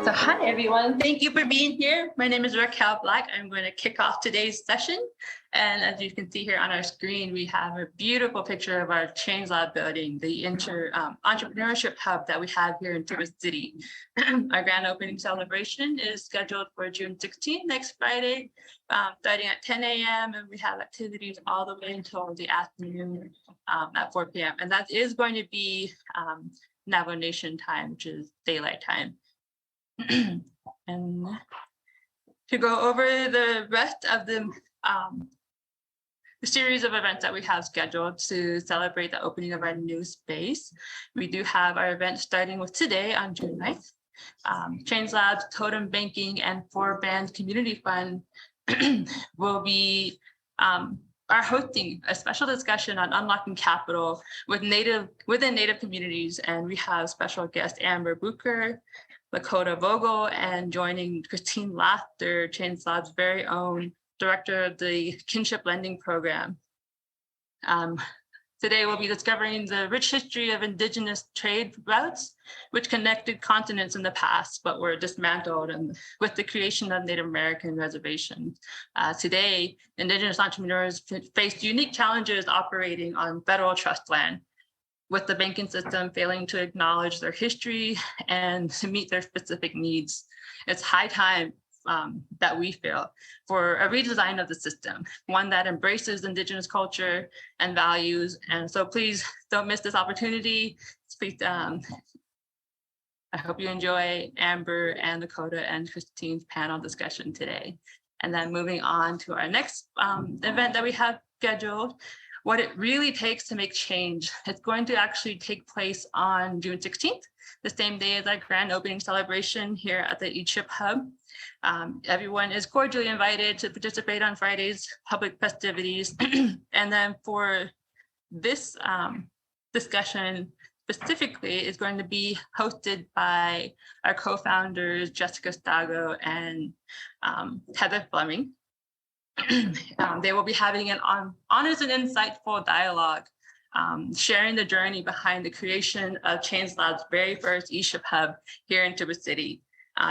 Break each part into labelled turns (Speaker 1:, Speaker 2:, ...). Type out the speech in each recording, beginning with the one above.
Speaker 1: So hi, everyone. Thank you for being here. My name is Raquel Black. I'm going to kick off today's session. And as you can see here on our screen, we have a beautiful picture of our Change Lab building, the entrepreneurship hub that we have here in Tuba City. Our grand opening celebration is scheduled for June 16th, next Friday, starting at 10 a.m. And we have activities all the way until the afternoon at 4 p.m. And that is going to be Navajo Nation time, which is daylight time. And to go over the rest of the series of events that we have scheduled to celebrate the opening of our new space, we do have our event starting with today on June 9th. Change Labs, Totem Banking, and 4Bands Community Fund will be are hosting a special discussion on unlocking capital within Native communities, and we have special guest Amber Buker, Lakota Vogel, and joining Kristine Laughter, Change Labs' very own director of the Kinship Lending program. Today we'll be discovering the rich history of Indigenous trade routes, which connected continents in the past, but were dismantled and with the creation of Native American reservations. Today, Indigenous entrepreneurs faced unique challenges operating on federal trust land, with the banking system failing to acknowledge their history and to meet their specific needs. It's high time that we feel for a redesign of the system, one that embraces Indigenous culture and values. And so please don't miss this opportunity. Please, I hope you enjoy Amber and Lakota and Kristine's panel discussion today. And then moving on to our next event that we have scheduled, what it really takes to make change. It's going to actually take place on June 16th, the same day as our grand opening celebration here at the eChip Hub. Everyone is cordially invited to participate on Friday's public festivities. And then for this discussion specifically is going to be hosted by our co-founders, Jessica Stago and Heather Fleming. They will be having an honest and insightful dialogue, sharing the journey behind the creation of Change Lab's very first eShip hub here in Tuba City.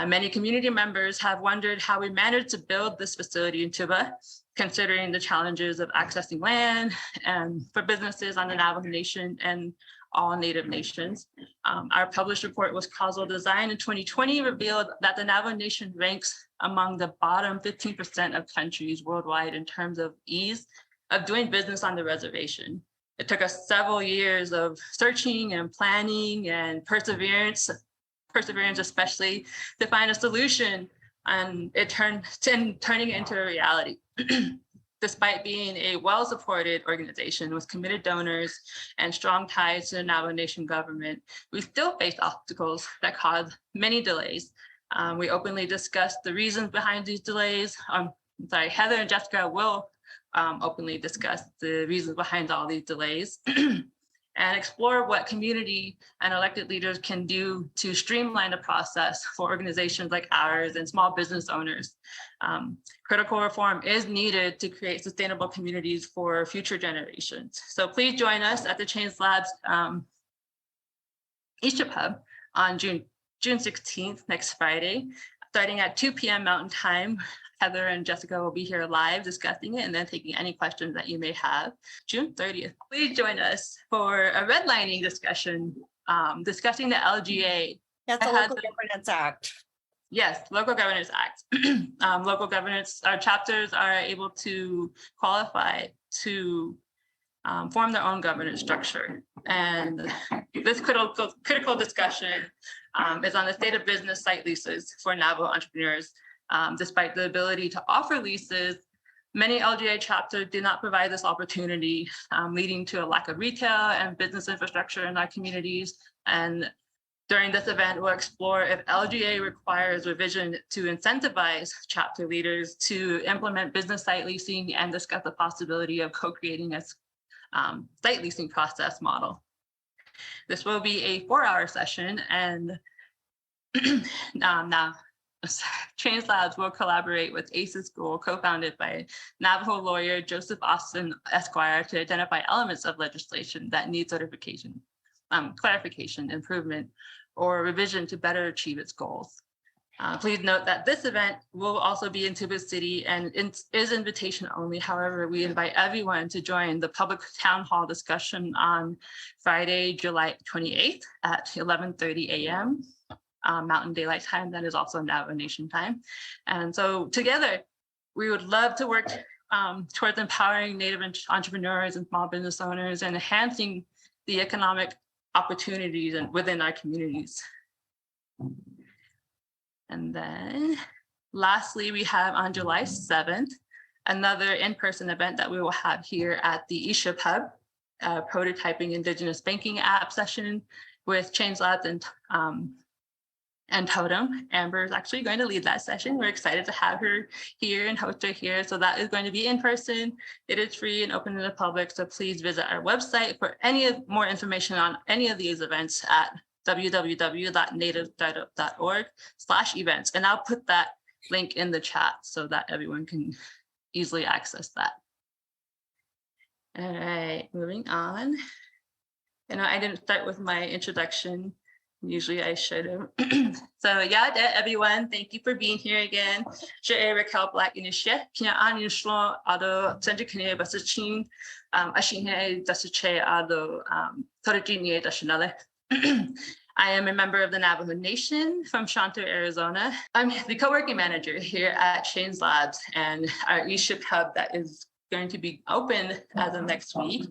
Speaker 1: Many community members have wondered how we managed to build this facility in Tuba, considering the challenges of accessing land and for businesses on the Navajo Nation and all Native nations. Our published report was Causal Design in 2020 revealed that the Navajo Nation ranks among the bottom 15% of countries worldwide in terms of ease of doing business on the reservation. It took us several years of searching and planning and perseverance especially, to find a solution, and turning it into a reality. Despite being a well-supported organization with committed donors and strong ties to the Navajo Nation government, we still face obstacles that cause many delays. We openly discussed the reasons behind these delays. Heather and Jessica will openly discuss the reasons behind all these delays and explore what community and elected leaders can do to streamline the process for organizations like ours and small business owners. Critical reform is needed to create sustainable communities for future generations. So please join us at the Change Labs eShip Hub on June 16th, next Friday, starting at 2 p.m. Mountain Time. Heather and Jessica will be here live discussing it and then taking any questions that you may have. June 30th, please join us for a redlining discussion, discussing the LGA.
Speaker 2: That's the Local Governance Act.
Speaker 1: Yes, Local Governance Act. Local governance, our chapters are able to qualify to form their own governance structure. And this critical discussion is on the state of business site leases for Navajo entrepreneurs. Despite the ability to offer leases, many LGA chapters do not provide this opportunity, leading to a lack of retail and business infrastructure in our communities. And during this event, we'll explore if LGA requires revision to incentivize chapter leaders to implement business site leasing and discuss the possibility of co-creating a site leasing process model. This will be a 4-hour session, and now Change Labs will collaborate with ACES School, co-founded by Navajo lawyer Joseph Austin Esquire, to identify elements of legislation that need certification, clarification, improvement, or revision to better achieve its goals. Please note that this event will also be in Tuba City and is invitation only. However, we invite everyone to join the public town hall discussion on Friday, July 28th at 11:30 a.m. Mountain Daylight Time. That is also Navajo Nation time. And so together, we would love to work towards empowering Native entrepreneurs and small business owners and enhancing the economic opportunities within our communities. And then lastly, we have on July 7th, another in-person event that we will have here at the eShip Hub, prototyping Indigenous banking app session with Change Labs and Totem. Amber is actually going to lead that session. We're excited to have her here and host her here. So that is going to be in person. It is free and open to the public. So please visit our website for more information on any of these events at www.native.org/events. And I'll put that link in the chat so that everyone can easily access that. All right, moving on. I didn't start with my introduction. Usually I should have. So yeah, everyone, thank you for being here again. Je Raquel Black Initiate, Kina Anushlon Ado Central Basachin, Ashine Dasache Ado Torajini Dashanale. I am a member of the Navajo Nation from Shanto, Arizona. I'm the co-working manager here at Change Labs and our eShip Hub that is going to be open as of next week.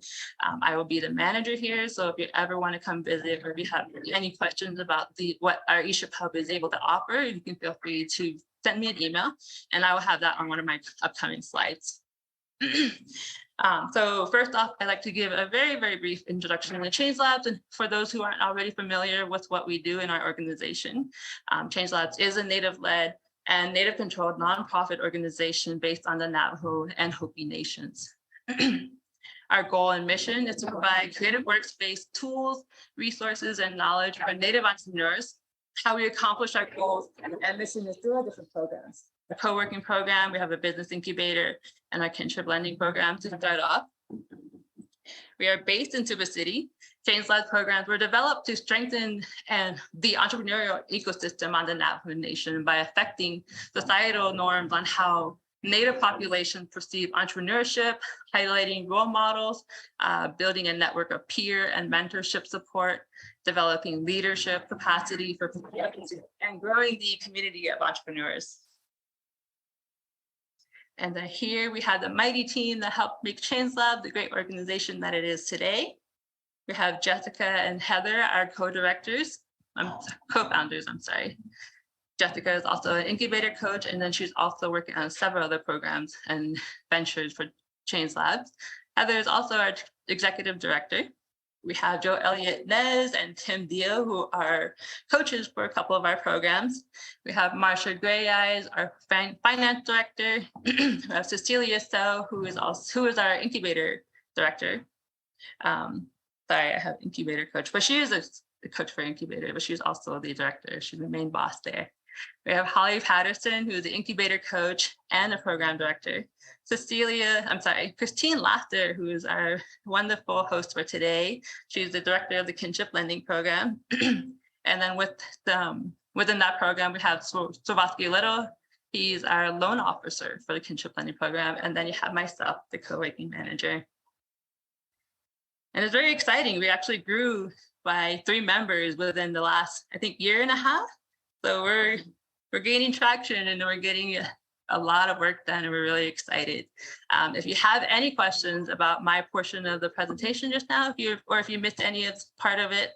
Speaker 1: I will be the manager here. So if you ever want to come visit or if you have any questions about what our eShip Hub is able to offer, you can feel free to send me an email and I will have that on one of my upcoming slides. So first off, I'd like to give a very, very brief introduction to Change Labs. And for those who aren't already familiar with what we do in our organization, Change Labs is a Native-led and Native-controlled nonprofit organization based on the Navajo and Hopi nations. Our goal and mission is to provide creative workspace tools, resources, and knowledge for Native entrepreneurs. How we accomplish our goals and mission is through our different programs. A co-working program, we have a business incubator, and our Kinship Lending program to start off. We are based in Tuba City. Change Labs programs were developed to strengthen the entrepreneurial ecosystem on the Navajo Nation by affecting societal norms on how Native populations perceive entrepreneurship, highlighting role models, building a network of peer and mentorship support, developing leadership capacity for and growing the community of entrepreneurs. And then here we have the mighty team that helped make Change Lab the great organization that it is today. We have Jessica and Heather, our co-directors, co-founders, I'm sorry. Jessica is also an incubator coach, and then she's also working on several other programs and ventures for Change Labs. Heather is also our executive director. We have Joe Elliott Nez and Tim Dio, who are coaches for a couple of our programs. We have Marsha Gray Eyes, our finance director. We have Cecilia So, who is our incubator director. Sorry, I have incubator coach, but she is a coach for incubator, but she's also the director. She's the main boss there. We have Holly Patterson, who is the incubator coach and a program director. Kristine Laughter, who is our wonderful host for today. She's the director of the Kinship Lending program. And then within that program, we have Swarovski Little. He's our loan officer for the Kinship Lending program. And then you have myself, the co-working manager. And it's very exciting. We actually grew by 3 members within the last, I think, year and a half. So we're gaining traction and we're getting a lot of work done and we're really excited. If you have any questions about my portion of the presentation just now, if you missed any of part of it,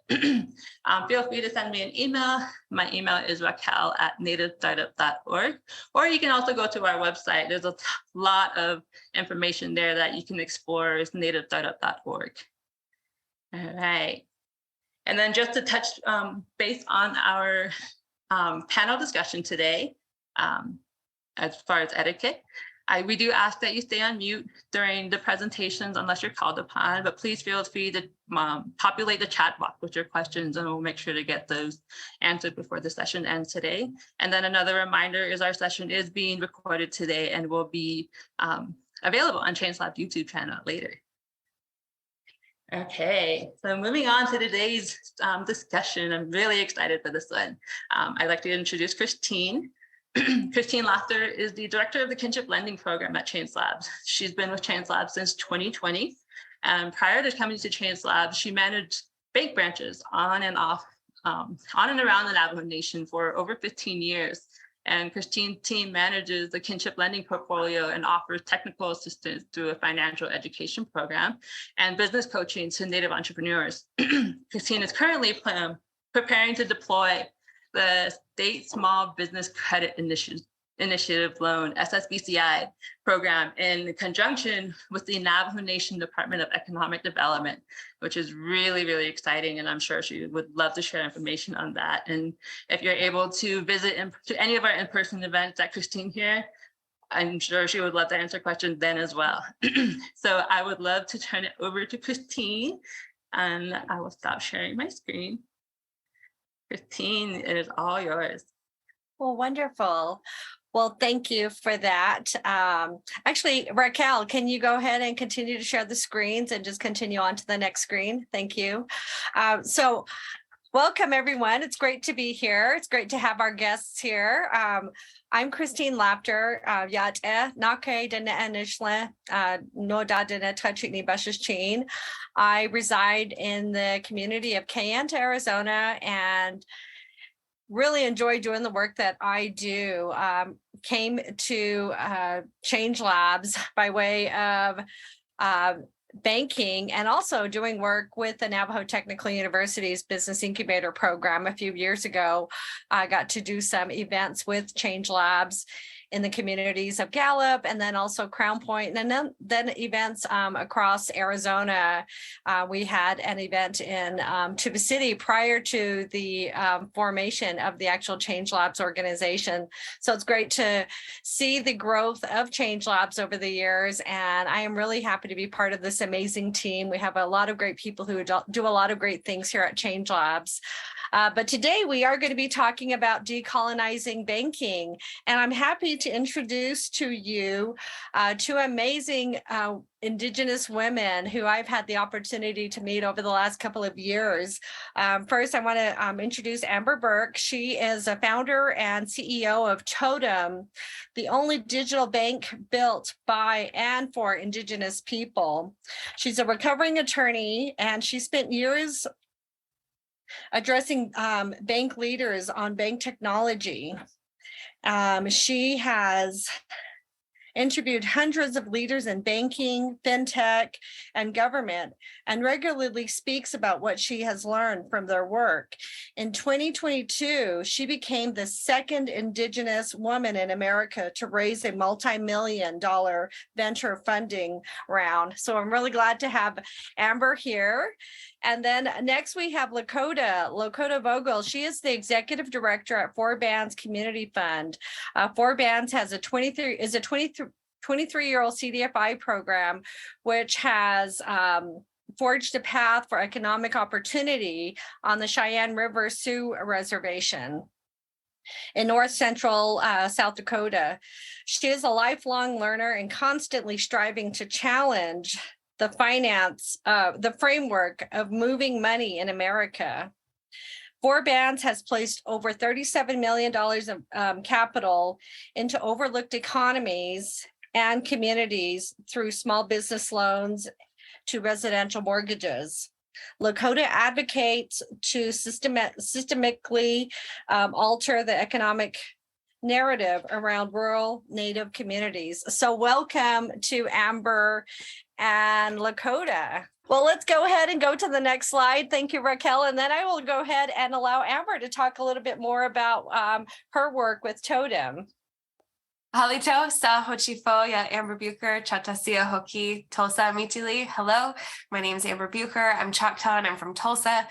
Speaker 1: feel free to send me an email. My email is raquel@native.org, or you can also go to our website. There's a lot of information there that you can explore. It's native.org. All right. And then just to touch base on our panel discussion today, as far as etiquette, we do ask that you stay on mute during the presentations unless you're called upon, but please feel free to populate the chat box with your questions and we'll make sure to get those answered before the session ends today. And then another reminder is our session is being recorded today and will be available on Change Lab YouTube channel later. Okay, so moving on to today's discussion, I'm really excited for this one. I'd like to introduce Kristine. Kristine Laughter is the director of the Kinship Lending program at Change Labs. She's been with Change Labs since 2020. And prior to coming to Change Labs, she managed bank branches on and around the Navajo Nation for over 15 years. And Kristine's team manages the Kinship Lending portfolio and offers technical assistance through a financial education program and business coaching to Native entrepreneurs. Kristine is currently preparing to deploy the State Small Business Credit Initiative Loan, SSBCI program, in conjunction with the Navajo Nation Department of Economic Development, which is really, really exciting. And I'm sure she would love to share information on that. And if you're able to visit to any of our in-person events at Kristine here, I'm sure she would love to answer questions then as well. So I would love to turn it over to Kristine, and I will stop sharing my screen. Kristine, it is all yours.
Speaker 2: Well, wonderful. Well, thank you for that. Actually, Raquel, can you go ahead and continue to share the screens and just continue on to the next screen? Thank you. So welcome, everyone. It's great to be here. It's great to have our guests here. I'm Kristine Laughter. I reside in the community of Kayenta, Arizona, and really enjoy doing the work that I do. Came to Change Labs by way of banking and also doing work with the Navajo Technical University's Business Incubator program a few years ago. I got to do some events with Change Labs in the communities of Gallup and then also Crown Point, and then events across Arizona. We had an event in Tuba City prior to the formation of the actual Change Labs organization. So it's great to see the growth of Change Labs over the years, and I am really happy to be part of this amazing team. We have a lot of great people who do a lot of great things here at Change Labs. But today we are going to be talking about decolonizing banking, and I'm happy to introduce to you two amazing Indigenous women who I've had the opportunity to meet over the last couple of years. First, I want to introduce Amber Buker. She is a founder and CEO of Totem, the only digital bank built by and for Indigenous people. She's a recovering attorney, and she spent years addressing bank leaders on bank technology. She has interviewed hundreds of leaders in banking, fintech, and government, and regularly speaks about what she has learned from their work. In 2022, she became the second Indigenous woman in America to raise a multi-million-dollar venture funding round. So I'm really glad to have Amber here. And then next we have Lakota Vogel. She is the executive director at Four Bands Community Fund. Four Bands has a 23-year-old CDFI program, which has forged a path for economic opportunity on the Cheyenne River Sioux Reservation in north central South Dakota. She is a lifelong learner and constantly striving to challenge the framework of moving money in America. Four Bands has placed over $37 million of capital into overlooked economies and communities through small business loans to residential mortgages. Lakota advocates to systemically alter the economic narrative around rural Native communities. So welcome to Amber and Lakota. Well, let's go ahead and go to the next slide. Thank you, Raquel. And then I will go ahead and allow Amber to talk a little bit more about her work with Totem.
Speaker 3: Halito sa hochifo ya Amber Buker chatasia hoki Tulsa mitili. Hello, my name is Amber Buker. I'm Choctaw and I'm from Tulsa,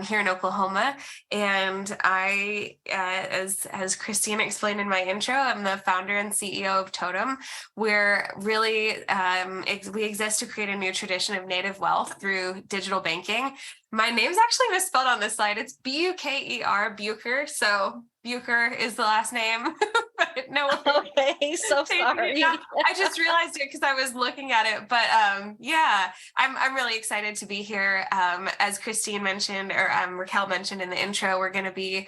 Speaker 3: here in Oklahoma. And I, as Kristine explained in my intro, I'm the founder and CEO of Totem. We're really, we exist to create a new tradition of Native wealth through digital banking. My name's actually misspelled on this slide. It's Buker, Buker. So Buker is the last name, but didn't know.
Speaker 2: Okay, so sorry.
Speaker 3: Yeah, I just realized it because I was looking at it. But yeah, I'm really excited to be here. As Kristine mentioned, or Raquel mentioned in the intro, we're going to be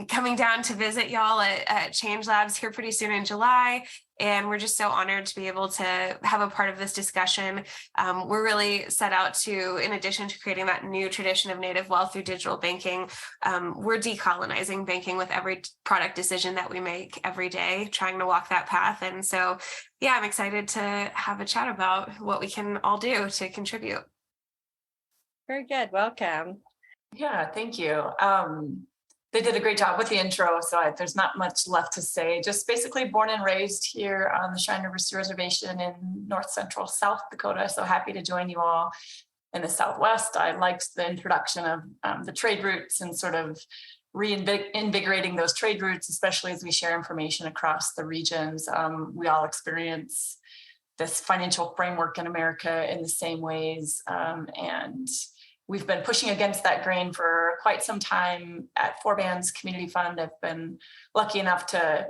Speaker 3: coming down to visit y'all at Change Labs here pretty soon in July. And we're just so honored to be able to have a part of this discussion. We're really set out to, in addition to creating that new tradition of native wealth through digital banking, we're decolonizing banking with every product decision that we make every day, trying to walk that path. And so, yeah, I'm excited to have a chat about what we can all do to contribute.
Speaker 2: Very good. Welcome.
Speaker 4: Yeah, thank you. They did a great job with the intro, so there's not much left to say. Just basically born and raised here on the Cheyenne River Sioux Reservation in north central South Dakota. So happy to join you all in the Southwest. I liked the introduction of the trade routes and sort of reinvigorating those trade routes, especially as we share information across the regions. We all experience this financial framework in America in the same ways, and we've been pushing against that grain for quite some time at Four Bands Community Fund. I've been lucky enough to,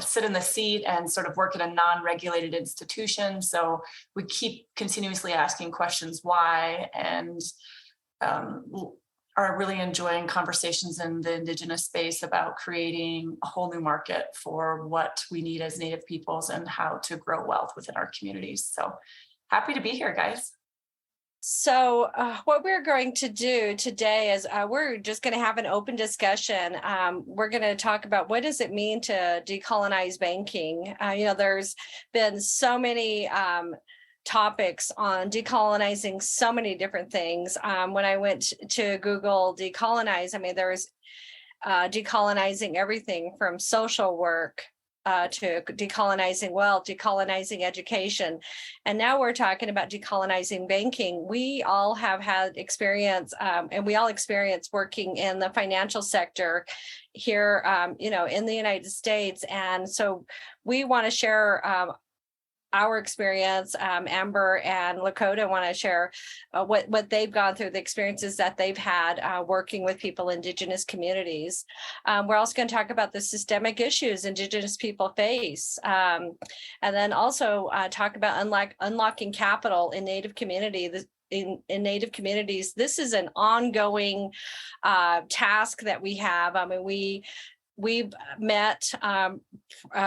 Speaker 4: sit in the seat and sort of work at a non-regulated institution. So we keep continuously asking questions why, and are really enjoying conversations in the Indigenous space about creating a whole new market for what we need as Native peoples and how to grow wealth within our communities. So happy to be here, guys.
Speaker 2: So what we're going to do today is we're just going to have an open discussion. We're going to talk about what does it mean to decolonize banking. There's been so many topics on decolonizing so many different things. When I went to Google decolonize, there's decolonizing everything from social work to decolonizing wealth, decolonizing education. And now we're talking about decolonizing banking. We all have had experience, and we all experience working in the financial sector here, in the United States. And so we want to share our experience. Amber and Lakota want to share what they've gone through, the experiences that they've had working with people in Indigenous communities. We're also going to talk about the systemic issues Indigenous people face, and then also talk about unlocking capital in Native community. In Native communities, this is an ongoing task that we have. We've met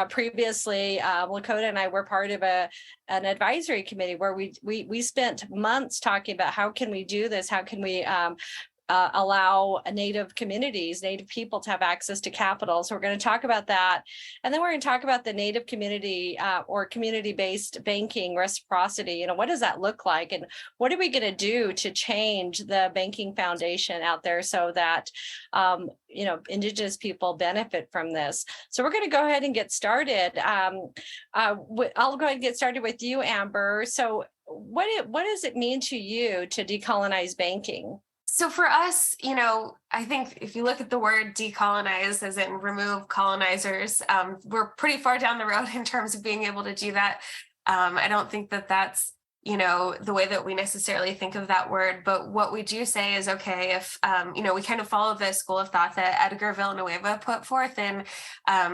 Speaker 2: previously. Lakota and I were part of an advisory committee where we spent months talking about how can we do this? How can we allow Native communities, Native people to have access to capital? So we're going to talk about that. And then we're going to talk about the Native community or community-based banking reciprocity. What does that look like? And what are we going to do to change the banking foundation out there so that, Indigenous people benefit from this? So we're going to go ahead and get started. I'll go ahead and get started with you, Amber. So what does it mean to you to decolonize banking?
Speaker 3: So for us, I think if you look at the word decolonize as in remove colonizers, we're pretty far down the road in terms of being able to do that. I don't think that that's, the way that we necessarily think of that word. But what we do say is, okay, if, we kind of follow the school of thought that Edgar Villanueva put forth in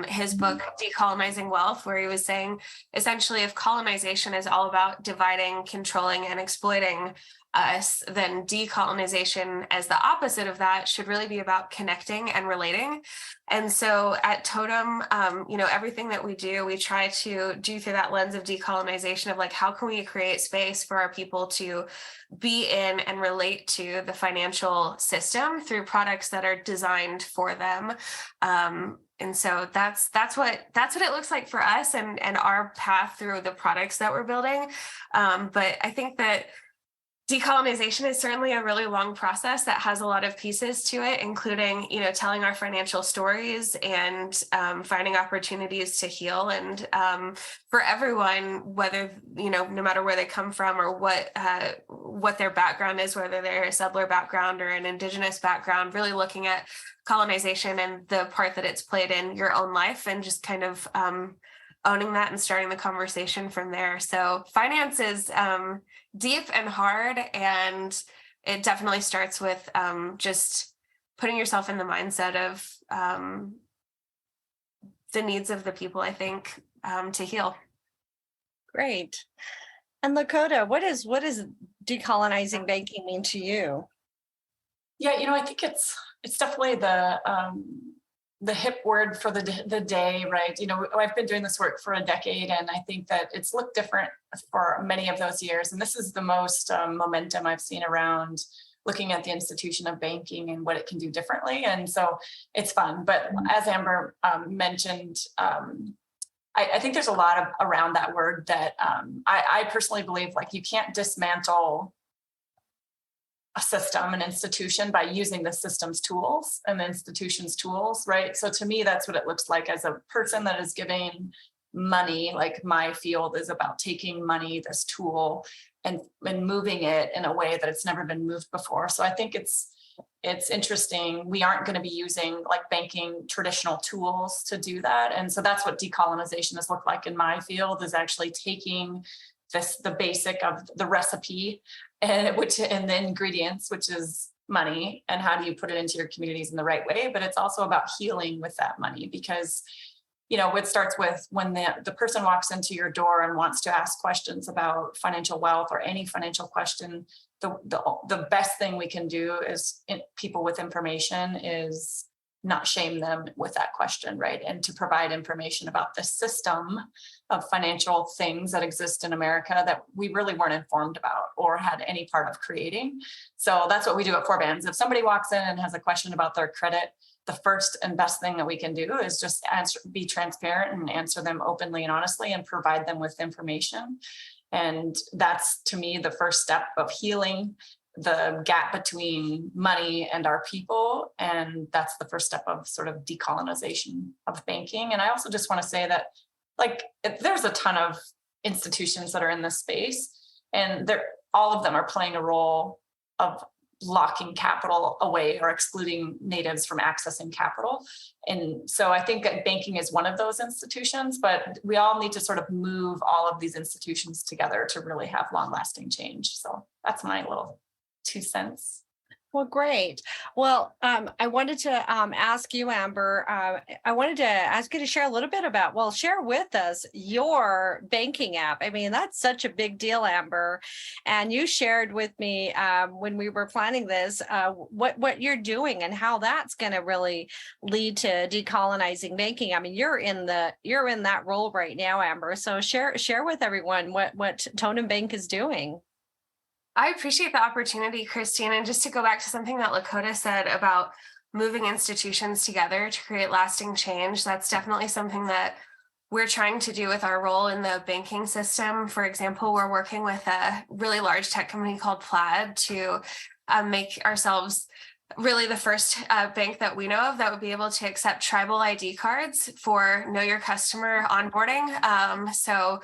Speaker 3: his book, Decolonizing Wealth, where he was saying, essentially, if colonization is all about dividing, controlling, and exploiting us, then decolonization as the opposite of that should really be about connecting and relating. And so at Totem, everything that we do, we try to do through that lens of decolonization of like, how can we create space for our people to be in and relate to the financial system through products that are designed for them. And so that's what it looks like for us and our path through the products that we're building. But I think that decolonization is certainly a really long process that has a lot of pieces to it, including, telling our financial stories and finding opportunities to heal. And for everyone, whether, no matter where they come from or what their background is, whether they're a settler background or an Indigenous background, really looking at colonization and the part that it's played in your own life and just kind of owning that and starting the conversation from there. So finance is deep and hard, and it definitely starts with just putting yourself in the mindset of the needs of the people, I think, to heal.
Speaker 2: Great. And Lakota, what is decolonizing banking mean to you?
Speaker 4: Yeah, I think it's definitely the hip word for the day, right? I've been doing this work for a decade, and I think that it's looked different for many of those years. And this is the most momentum I've seen around looking at the institution of banking and what it can do differently. And so it's fun. But as Amber mentioned, I think there's a lot around that word that I personally believe, like, you can't dismantle a system, an institution, by using the system's tools and the institution's tools, right? So to me, that's what it looks like as a person that is giving money. Like, my field is about taking money, this tool, and moving it in a way that it's never been moved before. So I think it's interesting. We aren't going to be using, like, banking traditional tools to do that. And so that's what decolonization has looked like in my field, is actually taking the basic of the recipe and the ingredients, which is money, and how do you put it into your communities in the right way. But it's also about healing with that money, because it starts with when the person walks into your door and wants to ask questions about financial wealth or any financial question. The best thing we can do is, people with information, is not shame them with that question, right? And to provide information about the system of financial things that exist in America that we really weren't informed about or had any part of creating. So that's what we do at Forbands. If somebody walks in and has a question about their credit, the first and best thing that we can do is just be transparent and answer them openly and honestly, and provide them with information. And that's, to me, the first step of healing the gap between money and our people. And that's the first step of sort of decolonization of banking. And I also just want to say that, like, there's a ton of institutions that are in this space, and all of them are playing a role of locking capital away or excluding natives from accessing capital. And so I think that banking is one of those institutions, but we all need to sort of move all of these institutions together to really have long-lasting change. So that's my little 2 cents.
Speaker 2: Well, great. Well, I wanted to ask you, Amber, I wanted to ask you to share a little bit about, share with us your banking app. I mean, that's such a big deal, Amber. And you shared with me when we were planning this, what you're doing and how that's going to really lead to decolonizing banking. I mean, you're in that role right now, Amber. So share with everyone what Totem Bank is doing.
Speaker 3: I appreciate the opportunity, Kristine. And just to go back to something that Lakota said about moving institutions together to create lasting change, that's definitely something that we're trying to do with our role in the banking system. For example, we're working with a really large tech company called Plaid to make ourselves really the first bank that we know of that would be able to accept tribal ID cards for Know Your Customer onboarding. So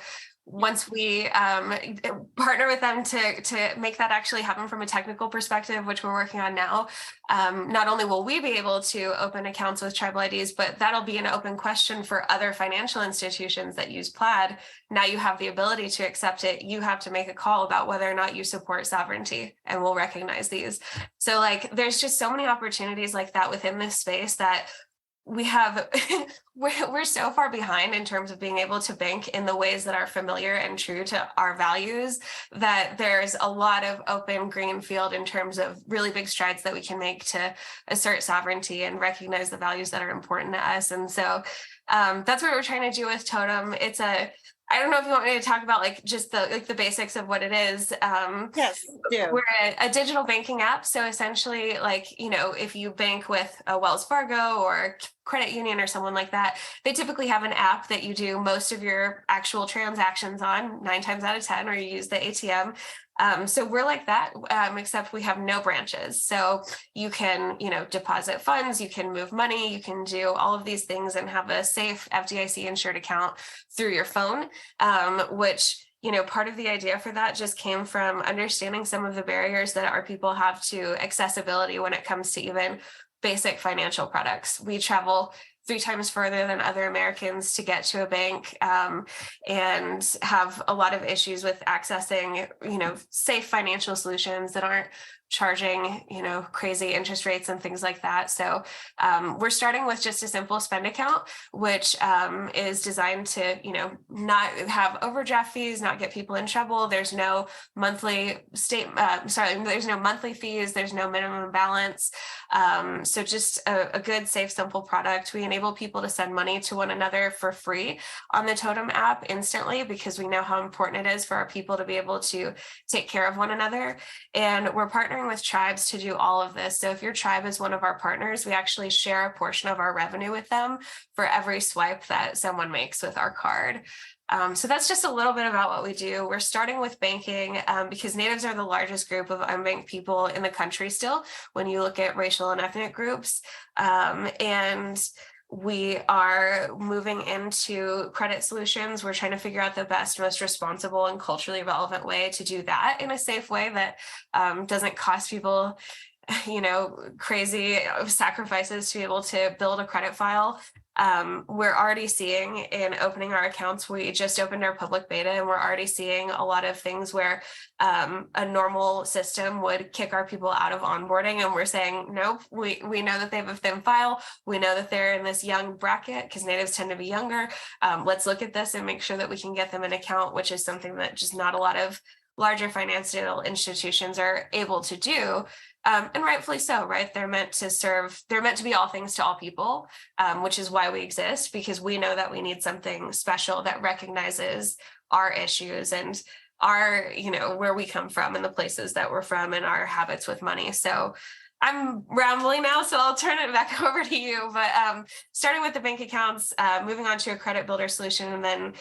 Speaker 3: once we partner with them to make that actually happen from a technical perspective, which we're working on now, not only will we be able to open accounts with tribal IDs, but that'll be an open question for other financial institutions that use Plaid. Now you have the ability to accept it. You have to make a call about whether or not you support sovereignty, and we'll recognize these. So, like, there's just so many opportunities like that within this space that we have, we're so far behind in terms of being able to bank in the ways that are familiar and true to our values, that there's a lot of open green field in terms of really big strides that we can make to assert sovereignty and recognize the values that are important to us. And so that's what we're trying to do with Totem. I don't know if you want me to talk about just the basics of what it is.
Speaker 2: Yes, do.
Speaker 3: We're a digital banking app. So essentially, if you bank with a Wells Fargo or credit union or someone like that, they typically have an app that you do most of your actual transactions on 9 times out of 10, or you use the ATM. So we're like that, except we have no branches. So you can, deposit funds, you can move money, you can do all of these things and have a safe FDIC insured account through your phone, which, part of the idea for that just came from understanding some of the barriers that our people have to accessibility when it comes to even basic financial products. We travel 3 times further than other Americans to get to a bank, and have a lot of issues with accessing, safe financial solutions that aren't charging, crazy interest rates and things like that. So we're starting with just a simple spend account, which is designed to, not have overdraft fees, not get people in trouble. There's no monthly there's no monthly fees. There's no minimum balance. So just a good, safe, simple product. We enable people to send money to one another for free on the Totem app instantly, because we know how important it is for our people to be able to take care of one another. And we're partnering with tribes to do all of this. So if your tribe is one of our partners, we actually share a portion of our revenue with them for every swipe that someone makes with our card. So that's just a little bit about what we do. We're starting with banking because Natives are the largest group of unbanked people in the country still, when you look at racial and ethnic groups. And we are moving into credit solutions. We're trying to figure out the best, most responsible and culturally relevant way to do that in a safe way that doesn't cost people, crazy sacrifices to be able to build a credit file. We're already seeing in opening our accounts, we just opened our public beta, and we're already seeing a lot of things where a normal system would kick our people out of onboarding. And we're saying, nope, we know that they have a thin file. We know that they're in this young bracket because Natives tend to be younger. Let's look at this and make sure that we can get them an account, which is something that just not a lot of larger financial institutions are able to do. And rightfully so, right? They're meant to be all things to all people, which is why we exist, because we know that we need something special that recognizes our issues and our, where we come from and the places that we're from and our habits with money. So I'm rambling now, so I'll turn it back over to you. But starting with the bank accounts, moving on to a credit builder solution, and then,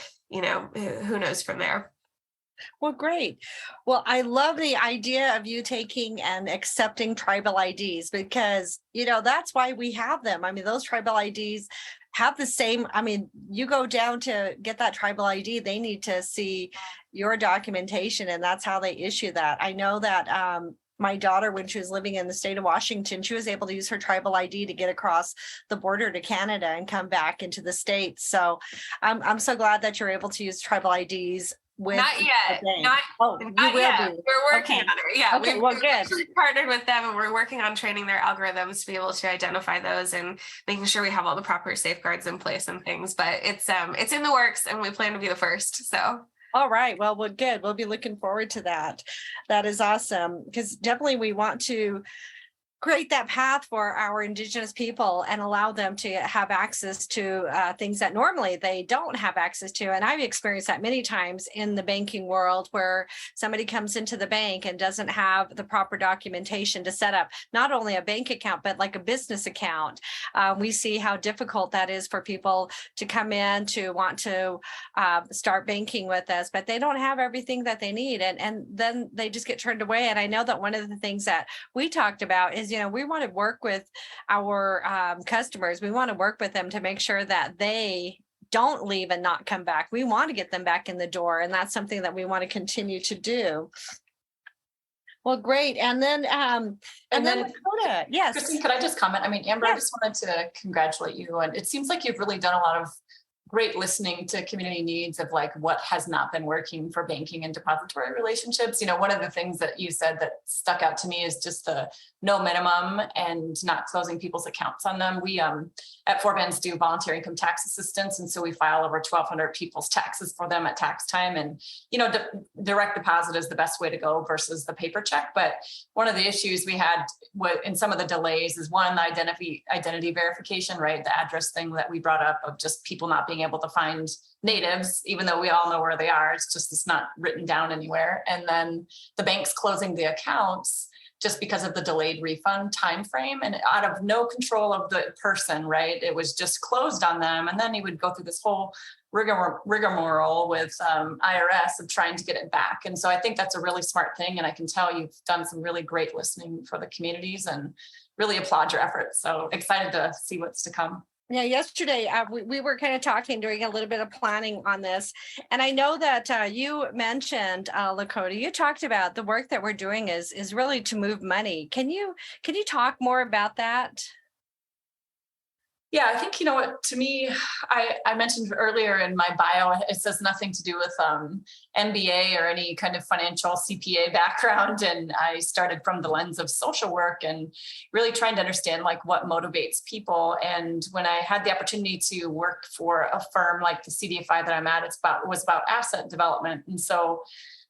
Speaker 3: who knows from there.
Speaker 2: Well, great. Well, I love the idea of you taking and accepting tribal IDs, because, that's why we have them. I mean, those tribal IDs have the same, you go down to get that tribal ID, they need to see your documentation, and that's how they issue that. I know that my daughter, when she was living in the state of Washington, she was able to use her tribal ID to get across the border to Canada and come back into the States. So I'm so glad that you're able to use tribal IDs.
Speaker 3: Not yet. Not
Speaker 2: you will
Speaker 3: yet.
Speaker 2: be.
Speaker 3: We're working on it. Yeah.
Speaker 2: Okay, well, good.
Speaker 3: We've partnered with them, and we're working on training their algorithms to be able to identify those and making sure we have all the proper safeguards in place and things. But it's in the works, and we plan to be the first. So.
Speaker 2: All right. Well, good. We'll be looking forward to that. That is awesome, because definitely we want to create that path for our Indigenous people and allow them to have access to things that normally they don't have access to. And I've experienced that many times in the banking world, where somebody comes into the bank and doesn't have the proper documentation to set up not only a bank account, but like a business account. We see how difficult that is for people to come in to want to start banking with us, but they don't have everything that they need. And then they just get turned away. And I know that one of the things that we talked about is, we want to work with our customers. We want to work with them to make sure that they don't leave and not come back. We want to get them back in the door. And that's something that we want to continue to do. Well, great. And then Lakota, yes.
Speaker 4: Kristine, could I just comment? Amber, yes. I just wanted to congratulate you. And it seems like you've really done a lot of great listening to community needs of like what has not been working for banking and depository relationships. One of the things that you said that stuck out to me is just the no minimum and not closing people's accounts on them. We at Forbans do voluntary income tax assistance. And so we file over 1,200 people's taxes for them at tax time. And, direct deposit is the best way to go versus the paper check. But one of the issues we had in some of the delays is one, the identity verification, right? The address thing that we brought up of just people not being able to find Natives, even though we all know where they are. It's not written down anywhere. And then the banks closing the accounts just because of the delayed refund timeframe and out of no control of the person, right? It was just closed on them. And then he would go through this whole rigmarole with IRS of trying to get it back. And so I think that's a really smart thing. And I can tell you've done some really great listening for the communities and really applaud your efforts. So excited to see what's to come.
Speaker 2: Yeah, yesterday we were kind of talking, doing a little bit of planning on this. And I know that you mentioned, Lakota, you talked about the work that we're doing is really to move money. Can you talk more about that?
Speaker 4: Yeah, I think, what, to me, I mentioned earlier in my bio, it says nothing to do with MBA or any kind of financial CPA background. And I started from the lens of social work and really trying to understand like what motivates people. And when I had the opportunity to work for a firm like the CDFI that I'm at, was about asset development. And so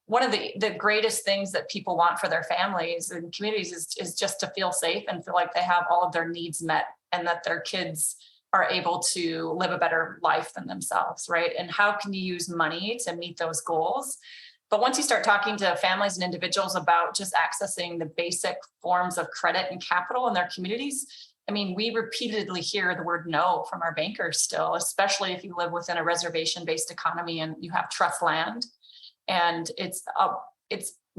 Speaker 4: one of the greatest things that people want for their families and communities is just to feel safe and feel like they have all of their needs met and that their kids are able to live a better life than themselves, right? And how can you use money to meet those goals? But once you start talking to families and individuals about just accessing the basic forms of credit and capital in their communities, I mean, we repeatedly hear the word no from our bankers still, especially if you live within a reservation-based economy and you have trust land. And it's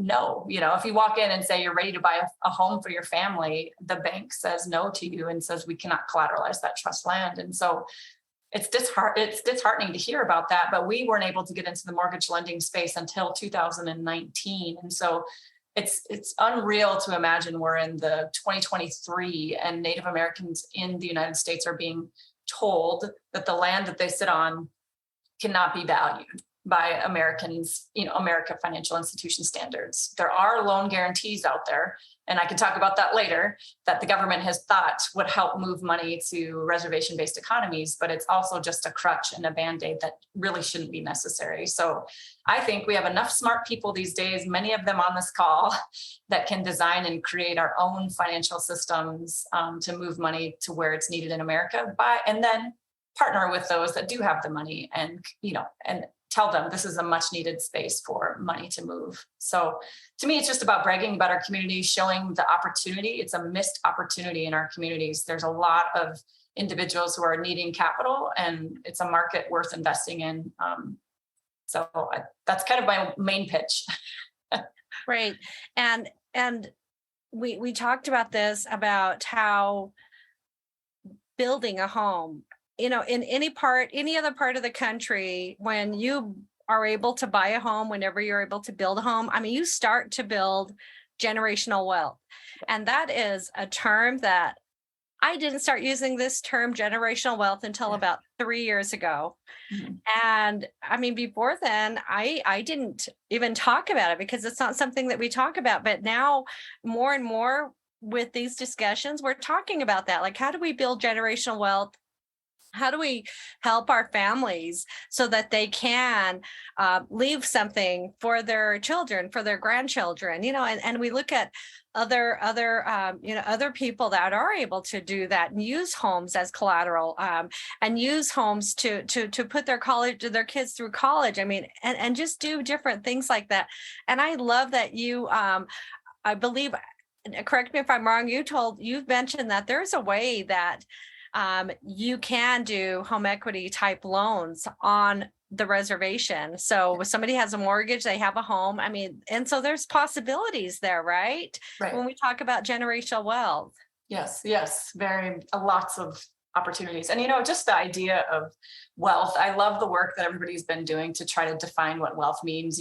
Speaker 4: no, if you walk in and say you're ready to buy a home for your family, the bank says no to you and says we cannot collateralize that trust land. And so it's disheartening to hear about that, but we weren't able to get into the mortgage lending space until 2019. And so it's unreal to imagine we're in the 2023 and Native Americans in the United States are being told that the land that they sit on cannot be valued by Americans, America financial institution standards. There are loan guarantees out there, and I can talk about that later, that the government has thought would help move money to reservation-based economies, but it's also just a crutch and a Band-Aid that really shouldn't be necessary. So I think we have enough smart people these days, many of them on this call, that can design and create our own financial systems to move money to where it's needed in America, and then partner with those that do have the money and tell them this is a much needed space for money to move. So to me, it's just about bragging about our community, showing the opportunity. It's a missed opportunity in our communities. There's a lot of individuals who are needing capital and it's a market worth investing in. That's kind of my main pitch.
Speaker 2: Right. And we talked about this, about how building a home, in any other part of the country, when you are able to buy a home, whenever you're able to build a home, I mean, you start to build generational wealth. And that is a term that I didn't start using this term generational wealth until about 3 years ago. Mm-hmm. And I mean, before then, I didn't even talk about it because it's not something that we talk about. But now more and more with these discussions, we're talking about that. Like, how do we build generational wealth? How do we help our families so that they can leave something for their children, for their grandchildren, and we look at other people that are able to do that and use homes as collateral and use homes to put their kids through college. I mean, and just do different things like that. And I love that you, I believe, correct me if I'm wrong, you've mentioned that there's a way that you can do home equity type loans on the reservation. So if somebody has a mortgage, they have a home. I mean, and so there's possibilities there, right? When we talk about generational wealth. Yes,
Speaker 4: lots of opportunities. And, just the idea of wealth, I love the work that everybody's been doing to try to define what wealth means.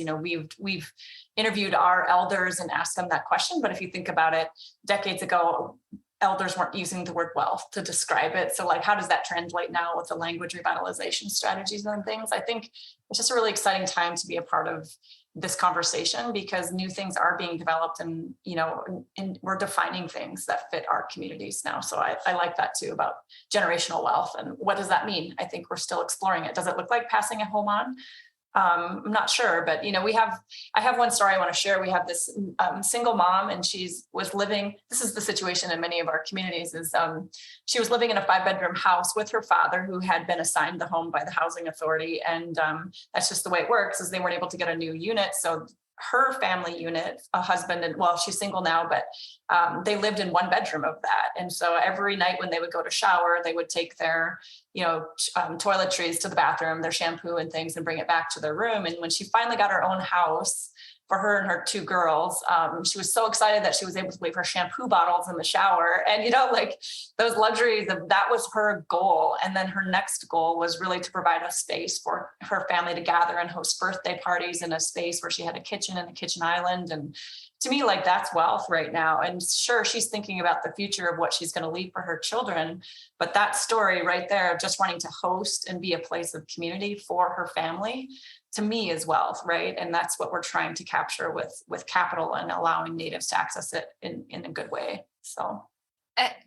Speaker 4: We've interviewed our elders and asked them that question. But if you think about it, decades ago, elders weren't using the word wealth to describe it. So how does that translate now with the language revitalization strategies and things? I think it's just a really exciting time to be a part of this conversation because new things are being developed and we're defining things that fit our communities now. So I like that too, about generational wealth and what does that mean? I think we're still exploring it. Does it look like passing a home on? I'm not sure, but I have one story I want to share. We have this single mom, and was living. This is the situation in many of our communities. She was living in a 5-bedroom house with her father, who had been assigned the home by the housing authority, and that's just the way it works. Is they weren't able to get a new unit, so her family unit, a husband, and she's single now, but they lived in 1 bedroom of that. And so every night when they would go to shower, they would take their, toiletries to the bathroom, their shampoo and things, and bring it back to their room. And when she finally got her own house, for her and her two girls. She was so excited that she was able to leave her shampoo bottles in the shower, and like those luxuries, that was her goal. And then her next goal was really to provide a space for her family to gather and host birthday parties in a space where she had a kitchen and a kitchen island. And to me, like, that's wealth right now. And sure, she's thinking about the future of what she's going to leave for her children. But that story right there of just wanting to host and be a place of community for her family, to me, is wealth, right? And that's what we're trying to capture with capital and allowing natives to access it in a good way. So.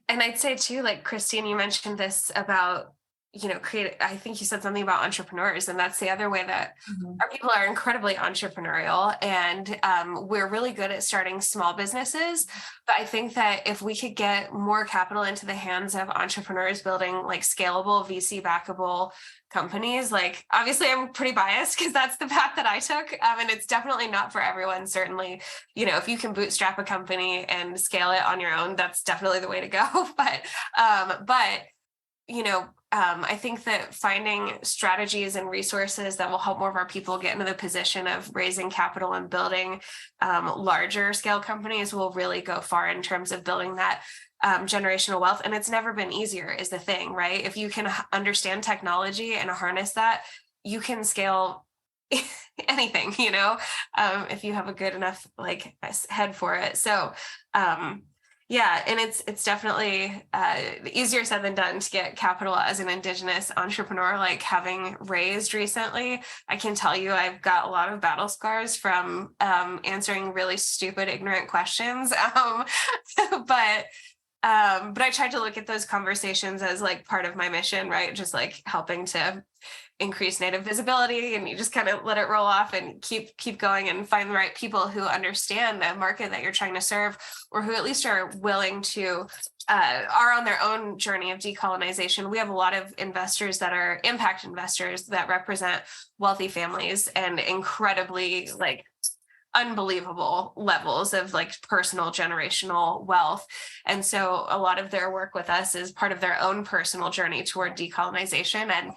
Speaker 3: And I'd say too, like Kristine, you mentioned this about, I think you said something about entrepreneurs, and that's the other way that our people are incredibly entrepreneurial, and we're really good at starting small businesses. But I think that if we could get more capital into the hands of entrepreneurs building like scalable VC backable companies, like obviously I'm pretty biased because that's the path that I took. And it's definitely not for everyone. Certainly, if you can bootstrap a company and scale it on your own, that's definitely the way to go. But I think that finding strategies and resources that will help more of our people get into the position of raising capital and building larger scale companies will really go far in terms of building that generational wealth. And it's never been easier is the thing, right? If you can understand technology and harness that, you can scale anything, if you have a good enough head for it. So, yeah, and it's definitely easier said than done to get capital as an Indigenous entrepreneur. Like having raised recently, I can tell you I've got a lot of battle scars from answering really stupid, ignorant questions. But I tried to look at those conversations as like part of my mission, right? Just like helping to increase Native visibility, and you just kind of let it roll off and keep going and find the right people who understand the market that you're trying to serve, or who at least are willing to are on their own journey of decolonization. We have a lot of investors that are impact investors that represent wealthy families and incredibly unbelievable levels of personal generational wealth. And so a lot of their work with us is part of their own personal journey toward decolonization. And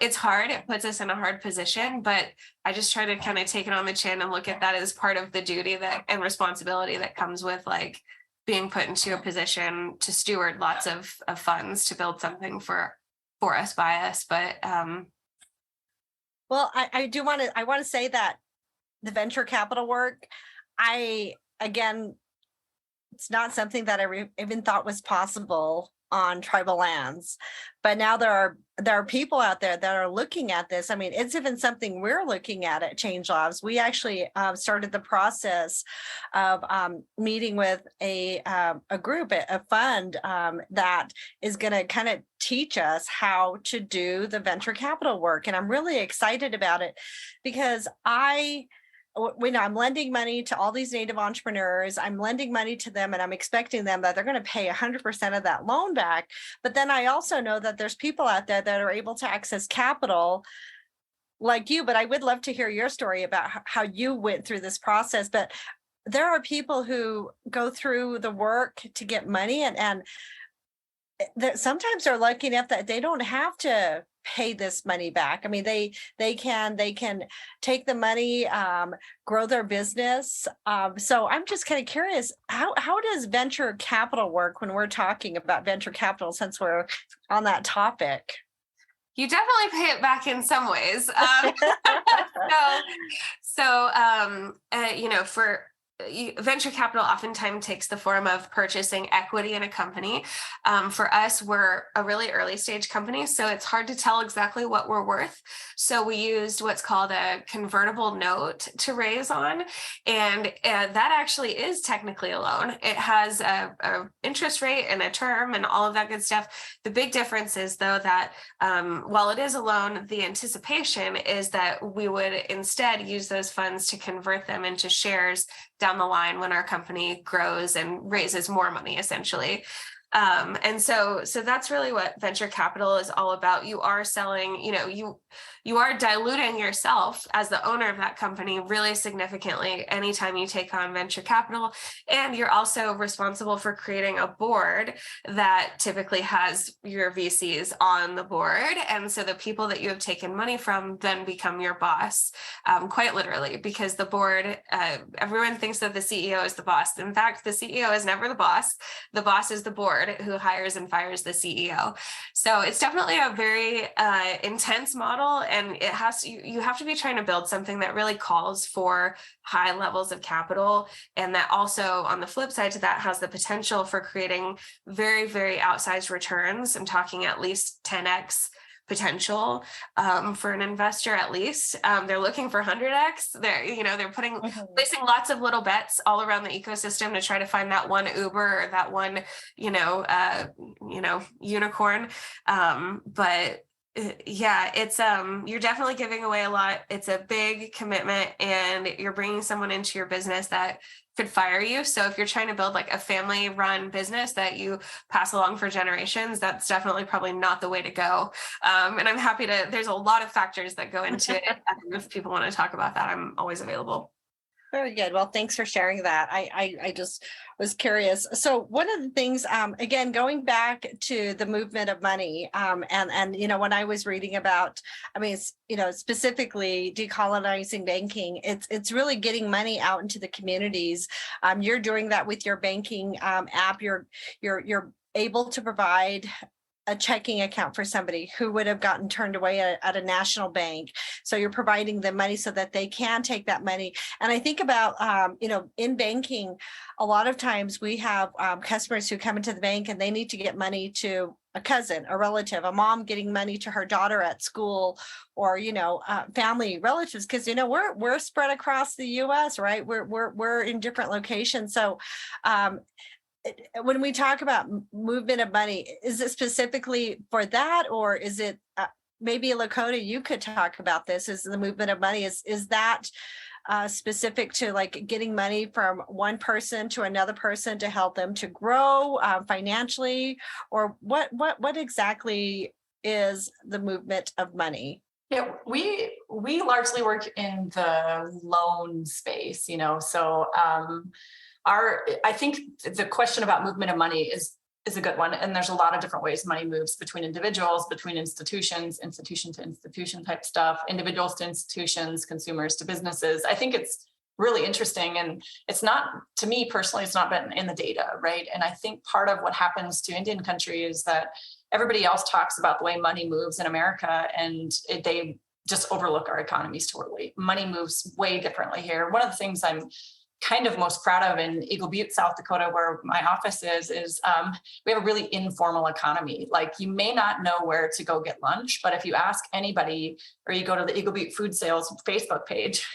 Speaker 3: it's hard. It puts us in a hard position, but I just try to kind of take it on the chin and look at that as part of the duty and responsibility that comes with being put into a position to steward lots of funds to build something for us, by us. But
Speaker 2: well, I want to say that the venture capital work, again, it's not something that I even thought was possible on tribal lands, but now there are people out there that are looking at this. I mean, it's even something we're looking at Change Labs. We actually started the process of meeting with a group, a fund that is going to kind of teach us how to do the venture capital work, and I'm really excited about it because I'm lending money to all these Native entrepreneurs. I'm lending money to them and I'm expecting them that they're going to pay 100% of that loan back. But then I also know that there's people out there that are able to access capital like you, but I would love to hear your story about how you went through this process. But there are people who go through the work to get money and that sometimes they're lucky enough that they don't have to pay this money back. I mean, they can take the money, grow their business. So I'm just kind of curious, how does venture capital work when we're talking about venture capital, since we're on that topic?
Speaker 3: You definitely pay it back in some ways. For venture capital oftentimes takes the form of purchasing equity in a company. For us, we're a really early stage company, so it's hard to tell exactly what we're worth. So we used what's called a convertible note to raise on, and that actually is technically a loan. It has a interest rate and a term and all of that good stuff. The big difference is, though, that while it is a loan, the anticipation is that we would instead use those funds to convert them into shares down the line when our company grows and raises more money, essentially. And so that's really what venture capital is all about. You are selling, you are diluting yourself as the owner of that company really significantly anytime you take on venture capital. And you're also responsible for creating a board that typically has your VCs on the board. And so the people that you have taken money from then become your boss, quite literally, because the board, everyone thinks that the CEO is the boss. In fact, the CEO is never the boss. The boss is the board who hires and fires the CEO. So it's definitely a very intense model, and you have to be trying to build something that really calls for high levels of capital, and that also on the flip side to that has the potential for creating very, very outsized returns. I'm talking at least 10x potential for an investor at least. They're looking for 100x. They're placing lots of little bets all around the ecosystem to try to find that one Uber or that one unicorn. But yeah, it's you're definitely giving away a lot. It's a big commitment, and you're bringing someone into your business that could fire you. So if you're trying to build like a family run business that you pass along for generations, that's definitely probably not the way to go. And I'm happy there's a lot of factors that go into it. If people want to talk about that, I'm always available.
Speaker 2: Very good. Well, thanks for sharing that. I just was curious. So one of the things, again, going back to the movement of money, and when I was reading about, specifically decolonizing banking, it's really getting money out into the communities. You're doing that with your banking app. You're able to provide a checking account for somebody who would have gotten turned away at a national bank. So you're providing them money so that they can take that money. And I think about, in banking, a lot of times we have customers who come into the bank and they need to get money to a cousin, a relative, a mom getting money to her daughter at school, or, family relatives, because, we're spread across the US, right? We're in different locations. So, when we talk about movement of money, is it specifically for that, or is it maybe Lakota, you could talk about this, is the movement of money, is that specific to like getting money from one person to another person to help them to grow financially, or what exactly is the movement of money?
Speaker 4: Yeah, we largely work in the loan space, so I think the question about movement of money is a good one. And there's a lot of different ways money moves between individuals, between institutions, institution to institution type stuff, individuals to institutions, consumers to businesses. I think it's really interesting. And it's not, to me personally, it's not been in the data, right? And I think part of what happens to Indian country is that everybody else talks about the way money moves in America, and they just overlook our economies totally. Money moves way differently here. One of the things I'm kind of most proud of in Eagle Butte, South Dakota, where my office is we have a really informal economy. Like, you may not know where to go get lunch, but if you ask anybody, or you go to the Eagle Butte Food Sales Facebook page,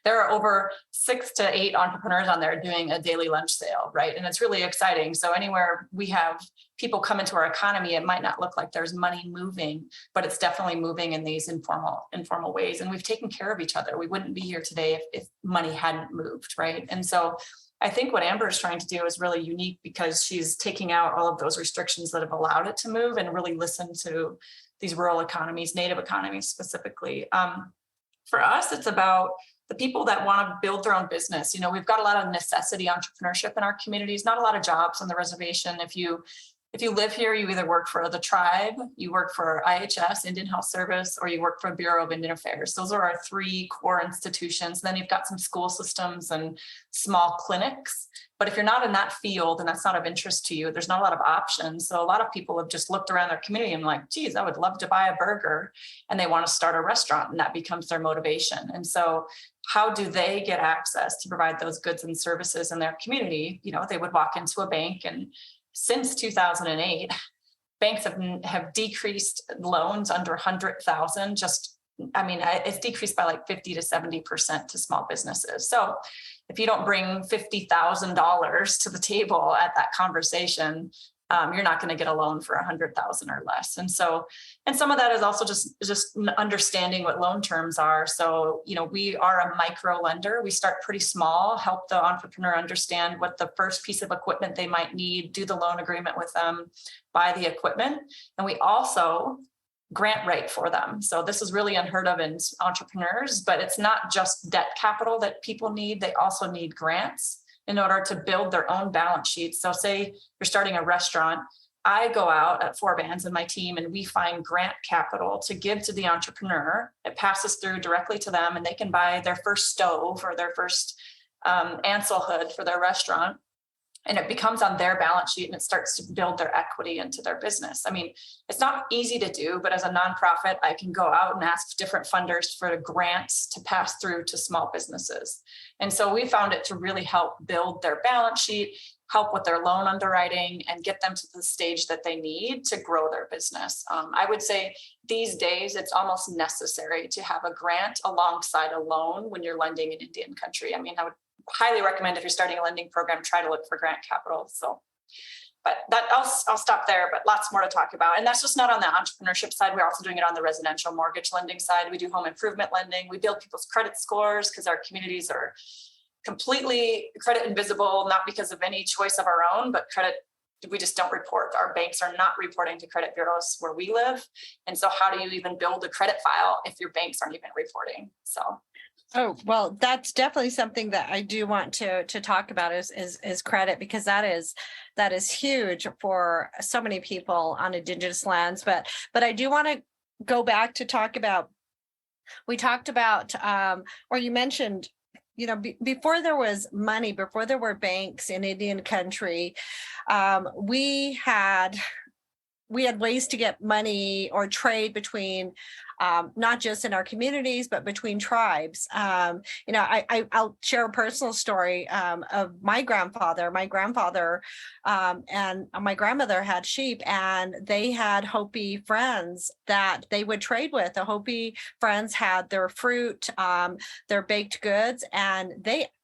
Speaker 4: there are over 6 to 8 entrepreneurs on there doing a daily lunch sale, right? And it's really exciting. So anywhere we have people come into our economy, it might not look like there's money moving, but it's definitely moving in these informal ways. And we've taken care of each other. We wouldn't be here today if money hadn't moved, right? And so I think what Amber is trying to do is really unique, because she's taking out all of those restrictions that have allowed it to move and really listen to these rural economies, native economies specifically. For us, it's about the people that want to build their own business. We've got a lot of necessity entrepreneurship in our communities, not a lot of jobs on the reservation. If you live here, you either work for the tribe, you work for IHS, Indian Health Service, or you work for Bureau of Indian Affairs. Those are our 3 core institutions. And then you've got some school systems and small clinics. But if you're not in that field and that's not of interest to you, there's not a lot of options. So a lot of people have just looked around their community and like, geez, I would love to buy a burger. And they want to start a restaurant, and that becomes their motivation. And so how do they get access to provide those goods and services in their community? They would walk into a bank, and since 2008, banks have decreased loans under 100,000. It's decreased by like 50 to 70% to small businesses. So if you don't bring $50,000 to the table at that conversation, you're not going to get a loan for 100,000 or less. And some of that is also just understanding what loan terms are. So, we are a micro lender. We start pretty small, help the entrepreneur understand what the first piece of equipment they might need, do the loan agreement with them, buy the equipment. And we also grant rate for them. So this is really unheard of in entrepreneurs, but it's not just debt capital that people need. They also need grants in order to build their own balance sheets. So say you're starting a restaurant, I go out at Four Bands and my team, and we find grant capital to give to the entrepreneur. It passes through directly to them, and they can buy their first stove or their first Ansel hood for their restaurant. And it becomes on their balance sheet, and it starts to build their equity into their business. I mean, it's not easy to do, but as a nonprofit, I can go out and ask different funders for grants to pass through to small businesses. And so we found it to really help build their balance sheet, help with their loan underwriting, and get them to the stage that they need to grow their business. I would say these days, it's almost necessary to have a grant alongside a loan when you're lending in Indian country. I mean, I would highly recommend, if you're starting a lending program, try to look for grant capital. So, but that I'll stop there, but lots more to talk about. And that's just not on the entrepreneurship side. We're also doing it on the residential mortgage lending side. We do home improvement lending. We build people's credit scores because our communities are completely credit invisible, not because of any choice of our own, but we just don't report. Our banks are not reporting to credit bureaus where we live. And so how do you even build a credit file if your banks aren't even reporting? So.
Speaker 2: Oh, well, that's definitely something that I do want to talk about is credit, because that is huge for so many people on Indigenous lands. But I do want to go back to talk about, we talked about, or you mentioned, before there was money, before there were banks in Indian country, we had ways to get money or trade between, not just in our communities, but between tribes. I'll share a personal story of my grandfather. My grandfather and my grandmother had sheep, and they had Hopi friends that they would trade with. The Hopi friends had their fruit, their baked goods, and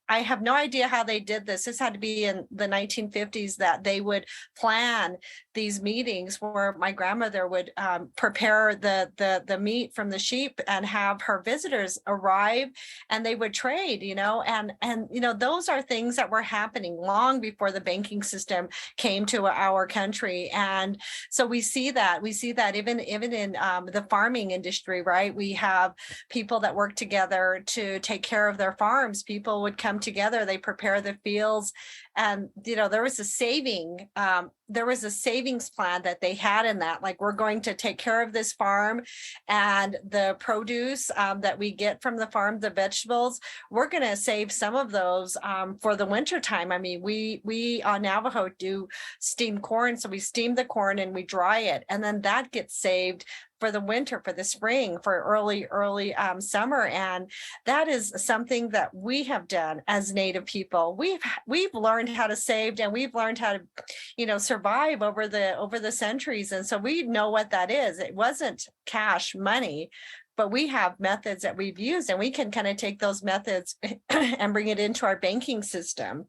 Speaker 2: I have no idea how they did this. This had to be in the 1950s that they would plan these meetings where my grandmother would prepare the meat from the sheep and have her visitors arrive, and they would trade, and those are things that were happening long before the banking system came to our country. And so we see that even in the farming industry, right? We have people that work together to take care of their farms. People would come together, they prepare the fields, and there was a savings plan that they had in that, like, we're going to take care of this farm, and the produce that we get from the farm, the vegetables, we're going to save some of those for the winter time. I mean, we on Navajo do steamed corn, so we steam the corn and we dry it, and then that gets saved for the winter, for the spring, for early summer. And that is something that we have done as Native people. We've learned how to save, and we've learned how to, survive over the centuries. And so we know what that is. It wasn't cash money, but we have methods that we've used, and we can kind of take those methods and bring it into our banking system.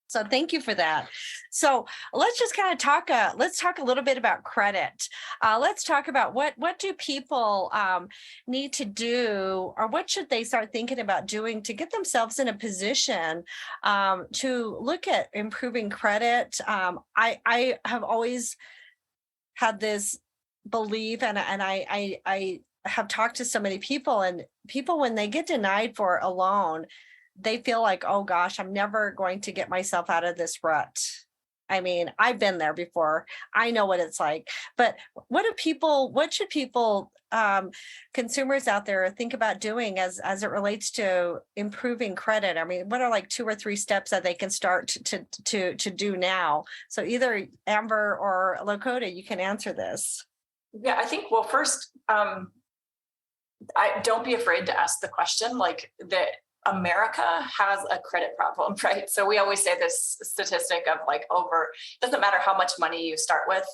Speaker 2: So thank you for that. So let's just kind of talk a little bit about credit. Let's talk about what do people need to do, or what should they start thinking about doing to get themselves in a position to look at improving credit. I have always had this belief, and I have talked to so many people, and people, when they get denied for a loan, they feel like, oh gosh, I'm never going to get myself out of this rut. I mean, I've been there before. I know what it's like. But what should people, consumers out there, think about doing as it relates to improving credit? I mean, what are like 2 or 3 steps that they can start to do now? So either Amber or Lakota, you can answer this.
Speaker 4: Yeah, I think, well, first, don't be afraid to ask the question, like that. America has a credit problem, right? So we always say this statistic of like doesn't matter how much money you start with,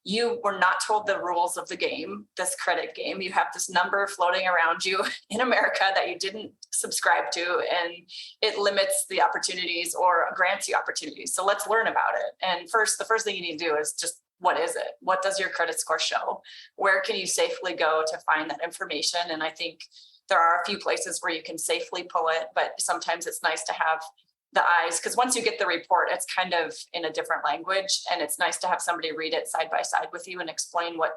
Speaker 4: you were not told the rules of the game, this credit game. You have this number floating around you in America that you didn't subscribe to, and it limits the opportunities or grants you opportunities. So let's learn about it. And the first thing you need to do is just, what is it? What does your credit score show? Where can you safely go to find that information? And I think there are a few places where you can safely pull it, but sometimes it's nice to have the eyes, because once you get the report, it's kind of in a different language, and it's nice to have somebody read it side by side with you and explain what,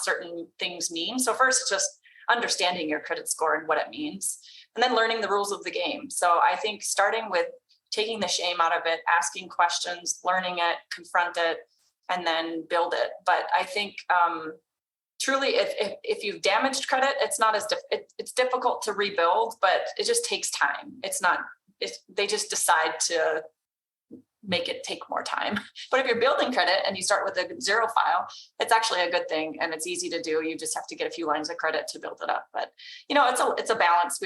Speaker 4: certain things mean. So first, it's just understanding your credit score and what it means, and then learning the rules of the game. So I think starting with taking the shame out of it, asking questions, learning it, confront it, and then build it. But I think truly, if you've damaged credit, it's not as it's difficult to rebuild, but it just takes time. They just decide to make it take more time. But if you're building credit and you start with a zero file, it's actually a good thing, and it's easy to do. You just have to get a few lines of credit to build it up. But it's a balance.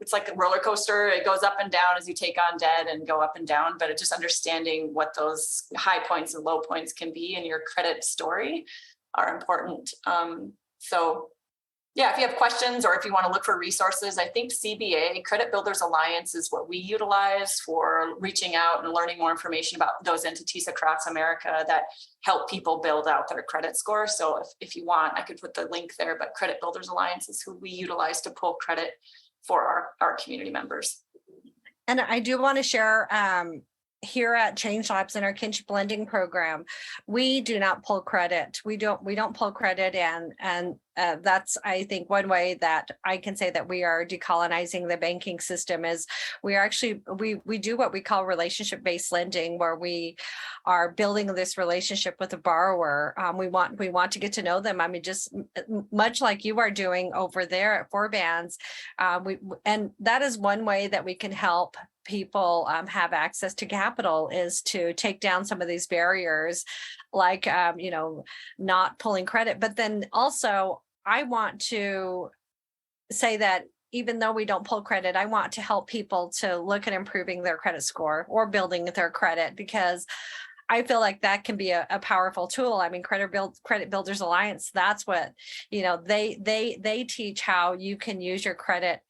Speaker 4: It's like a roller coaster. It goes up and down as you take on debt and go up and down. But it's just understanding what those high points and low points can be in your credit story are important. So yeah, if you have questions or if you want to look for resources, I think CBA, Credit Builders Alliance, is what we utilize for reaching out and learning more information about those entities across America that help people build out their credit score. So if you want, I could put the link there, but Credit Builders Alliance is who we utilize to pull credit for our community members.
Speaker 2: And I do want to share, here at Change Labs in our Kinship Lending program, we do not pull credit. We don't pull credit, and that's, I think, one way that I can say that we are decolonizing the banking system is we are actually we do what we call relationship-based lending, where we are building this relationship with the borrower. We want to get to know them. I mean, just much like you are doing over there at Forbands, and that is one way that we can help people have access to capital, is to take down some of these barriers, like not pulling credit. But then also, I want to say that even though we don't pull credit, I want to help people to look at improving their credit score or building their credit, because I feel like that can be a powerful tool. I mean, Credit Builders Alliance, that's what, they teach how you can use your credit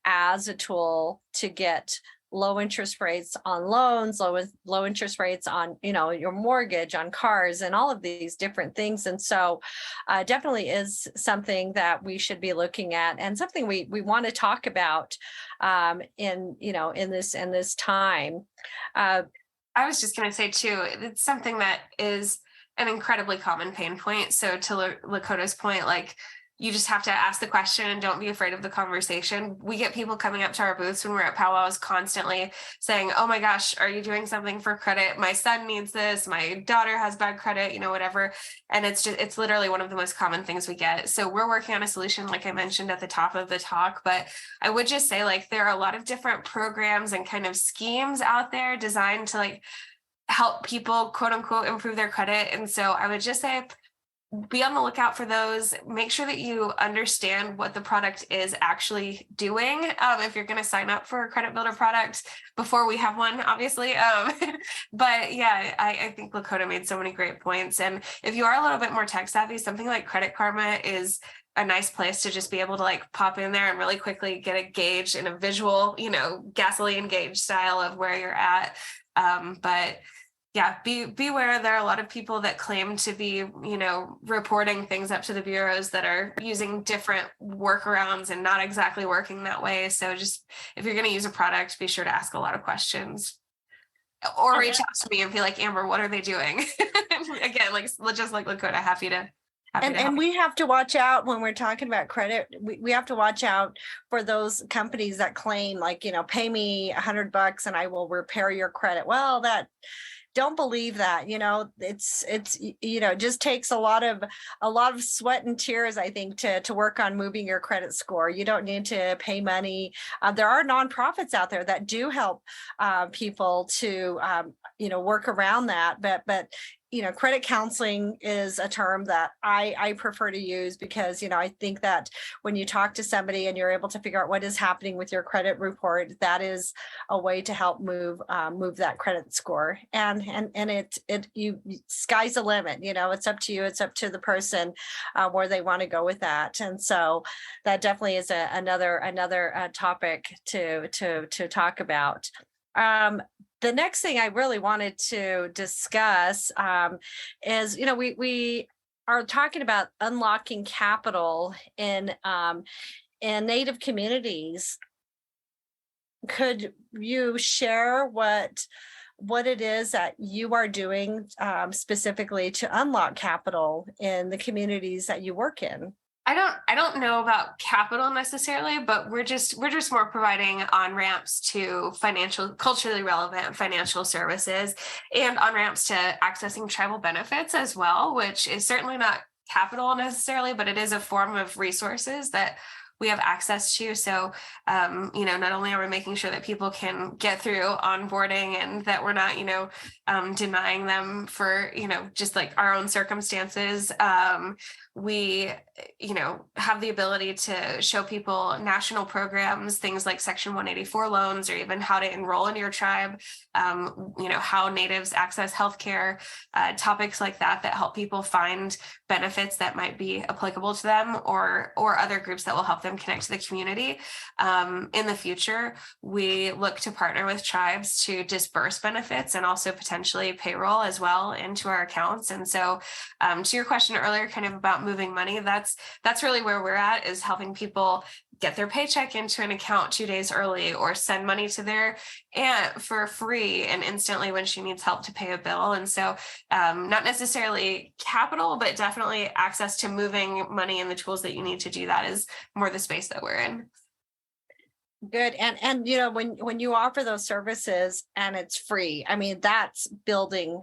Speaker 2: as a tool to get low interest rates on loans, low interest rates on, your mortgage, on cars, and all of these different things. And so definitely is something that we should be looking at, and something we want to talk about in this time.
Speaker 3: I was just going to say too, it's something that is an incredibly common pain point. So to Lakota's point, like, you just have to ask the question and don't be afraid of the conversation. We get people coming up to our booths when we're at powwows constantly saying, oh my gosh, are you doing something for credit? My son needs this. My daughter has bad credit, whatever. And it's literally one of the most common things we get. So we're working on a solution, like I mentioned at the top of the talk, but I would just say, like, there are a lot of different programs and kind of schemes out there designed to, like, help people, quote unquote, improve their credit. And so I would just say, be on the lookout for those. Make sure that you understand what the product is actually doing. If you're going to sign up for a credit builder product before we have one, obviously. But yeah, I think Lakota made so many great points. And if you are a little bit more tech savvy, something like Credit Karma is a nice place to just be able to, like, pop in there and really quickly get a gauge in a visual, gasoline gauge style of where you're at. But yeah, beware. There are a lot of people that claim to be, reporting things up to the bureaus that are using different workarounds and not exactly working that way. So just, if you're going to use a product, be sure to ask a lot of questions, or reach out to me and be like, Amber, what are they doing? Again, just like Lakota, happy to
Speaker 2: And we have to watch out when we're talking about credit. We have to watch out for those companies that claim, like, pay me $100 and I will repair your credit. Well, don't believe that. It's it just takes a lot of sweat and tears, I think, to work on moving your credit score. You don't need to pay money. There are nonprofits out there that do help people to work around that, but credit counseling is a term that I prefer to use because, I think that when you talk to somebody and you're able to figure out what is happening with your credit report, that is a way to help move that credit score. And sky's the limit. It's up to you. It's up to the person where they want to go with that. And so that definitely is another topic to talk about. The next thing I really wanted to discuss is, we are talking about unlocking capital in Native communities. Could you share what it is that you are doing specifically to unlock capital in the communities that you work in?
Speaker 3: I don't know about capital necessarily, but we're just more providing on-ramps to culturally relevant financial services and on-ramps to accessing tribal benefits as well, which is certainly not capital necessarily, but it is a form of resources that we have access to. So, not only are we making sure that people can get through onboarding and that we're not, denying them for, just like our own circumstances. We, have the ability to show people national programs, things like Section 184 loans, or even how to enroll in your tribe, how natives access healthcare, topics like that help people find benefits that might be applicable to them or other groups that will help them connect to the community. In the future, we look to partner with tribes to disperse benefits and also potentially payroll as well into our accounts. And so to your question earlier, kind of about moving money, that's really where we're at, is helping people get their paycheck into an account 2 days early, or send money to their aunt for free and instantly when she needs help to pay a bill. And so not necessarily capital, but definitely access to moving money and the tools that you need to do that is more the space that we're in.
Speaker 2: Good. And when you offer those services and it's free, I mean, that's building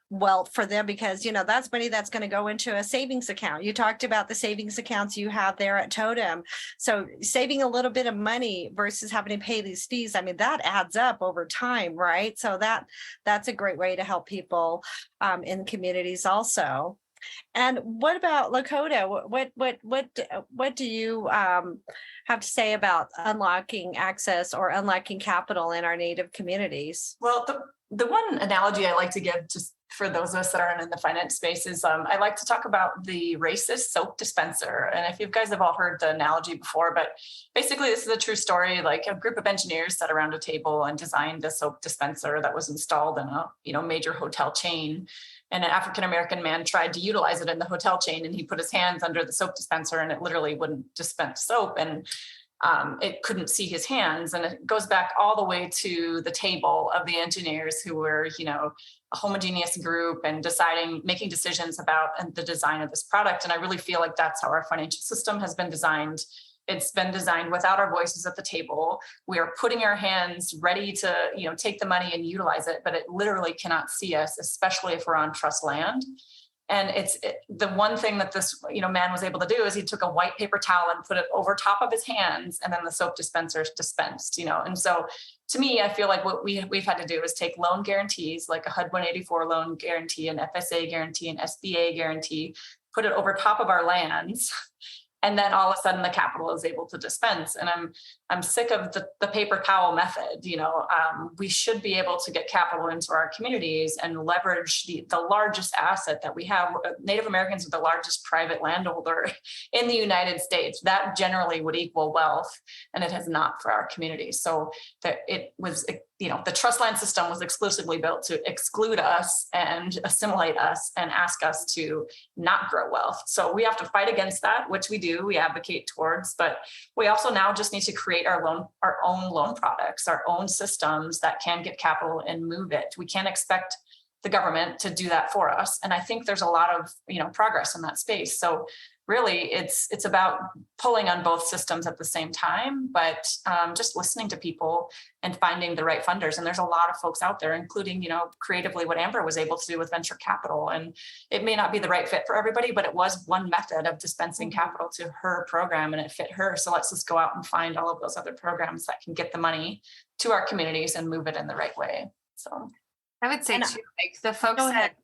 Speaker 2: wealth for them, because that's money that's going to go into a savings account. You talked about the savings accounts you have there at Totem. So saving a little bit of money versus having to pay these fees, I mean, that adds up over time, right? So that's a great way to help people in communities also. And what about Lakota? What do you have to say about unlocking access or unlocking capital in our Native communities?
Speaker 4: Well, the one analogy I like to give, just for those of us that aren't in the finance space, is I like to talk about the racist soap dispenser. And if you guys have all heard the analogy before, but basically this is a true story. Like, a group of engineers sat around a table and designed a soap dispenser that was installed in a major hotel chain. And an African-American man tried to utilize it in the hotel chain, and he put his hands under the soap dispenser and it literally wouldn't dispense soap. And it couldn't see his hands. And it goes back all the way to the table of the engineers who were, a homogeneous group and making decisions about the design of this product. And I really feel like that's how our financial system has been designed. It's been designed without our voices at the table. We are putting our hands ready to, take the money and utilize it, but it literally cannot see us, especially if we're on trust land. And the one thing that this, man was able to do is he took a white paper towel and put it over top of his hands, and then the soap dispenser dispensed, And so to me, I feel like what we've had to do is take loan guarantees, like a HUD 184 loan guarantee, an FSA guarantee, an SBA guarantee, put it over top of our lands. And then all of a sudden the capital is able to dispense. And I'm sick of the paper towel method. We should be able to get capital into our communities and leverage the largest asset that we have. Native Americans are the largest private landholder in the United States. That generally would equal wealth, and it has not for our communities. So that it was, the trust land system was exclusively built to exclude us and assimilate us and ask us to not grow wealth. So we have to fight against that, which we do. We advocate towards, but we also now just need to create our own loan products, our own systems that can get capital and move it. We can't expect the government to do that for us. And I think there's a lot of, progress in that space. So really it's about pulling on both systems at the same time, but just listening to people and finding the right funders. And there's a lot of folks out there, including, creatively what Amber was able to do with venture capital. And it may not be the right fit for everybody, but it was one method of dispensing capital to her program, and it fit her. So let's just go out and find all of those other programs that can get the money to our communities and move it in the right way. So
Speaker 3: I would say too, like the folks that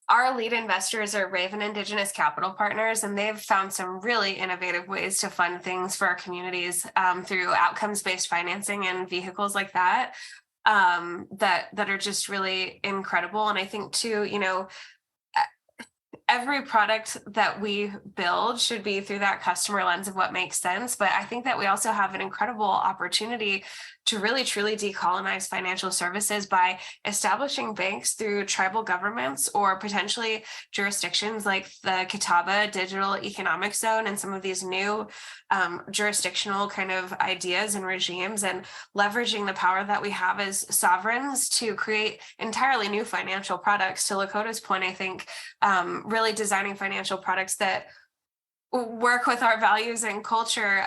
Speaker 3: Our lead investors are Raven Indigenous Capital Partners, and they've found some really innovative ways to fund things for our communities through outcomes-based financing and vehicles like that, that are just really incredible. And I think too, every product that we build should be through that customer lens of what makes sense. But I think that we also have an incredible opportunity to really truly decolonize financial services by establishing banks through tribal governments or potentially jurisdictions like the Catawba Digital Economic Zone and some of these new jurisdictional kind of ideas and regimes, and leveraging the power that we have as sovereigns to create entirely new financial products. To Lakota's point, I think really designing financial products that work with our values and culture,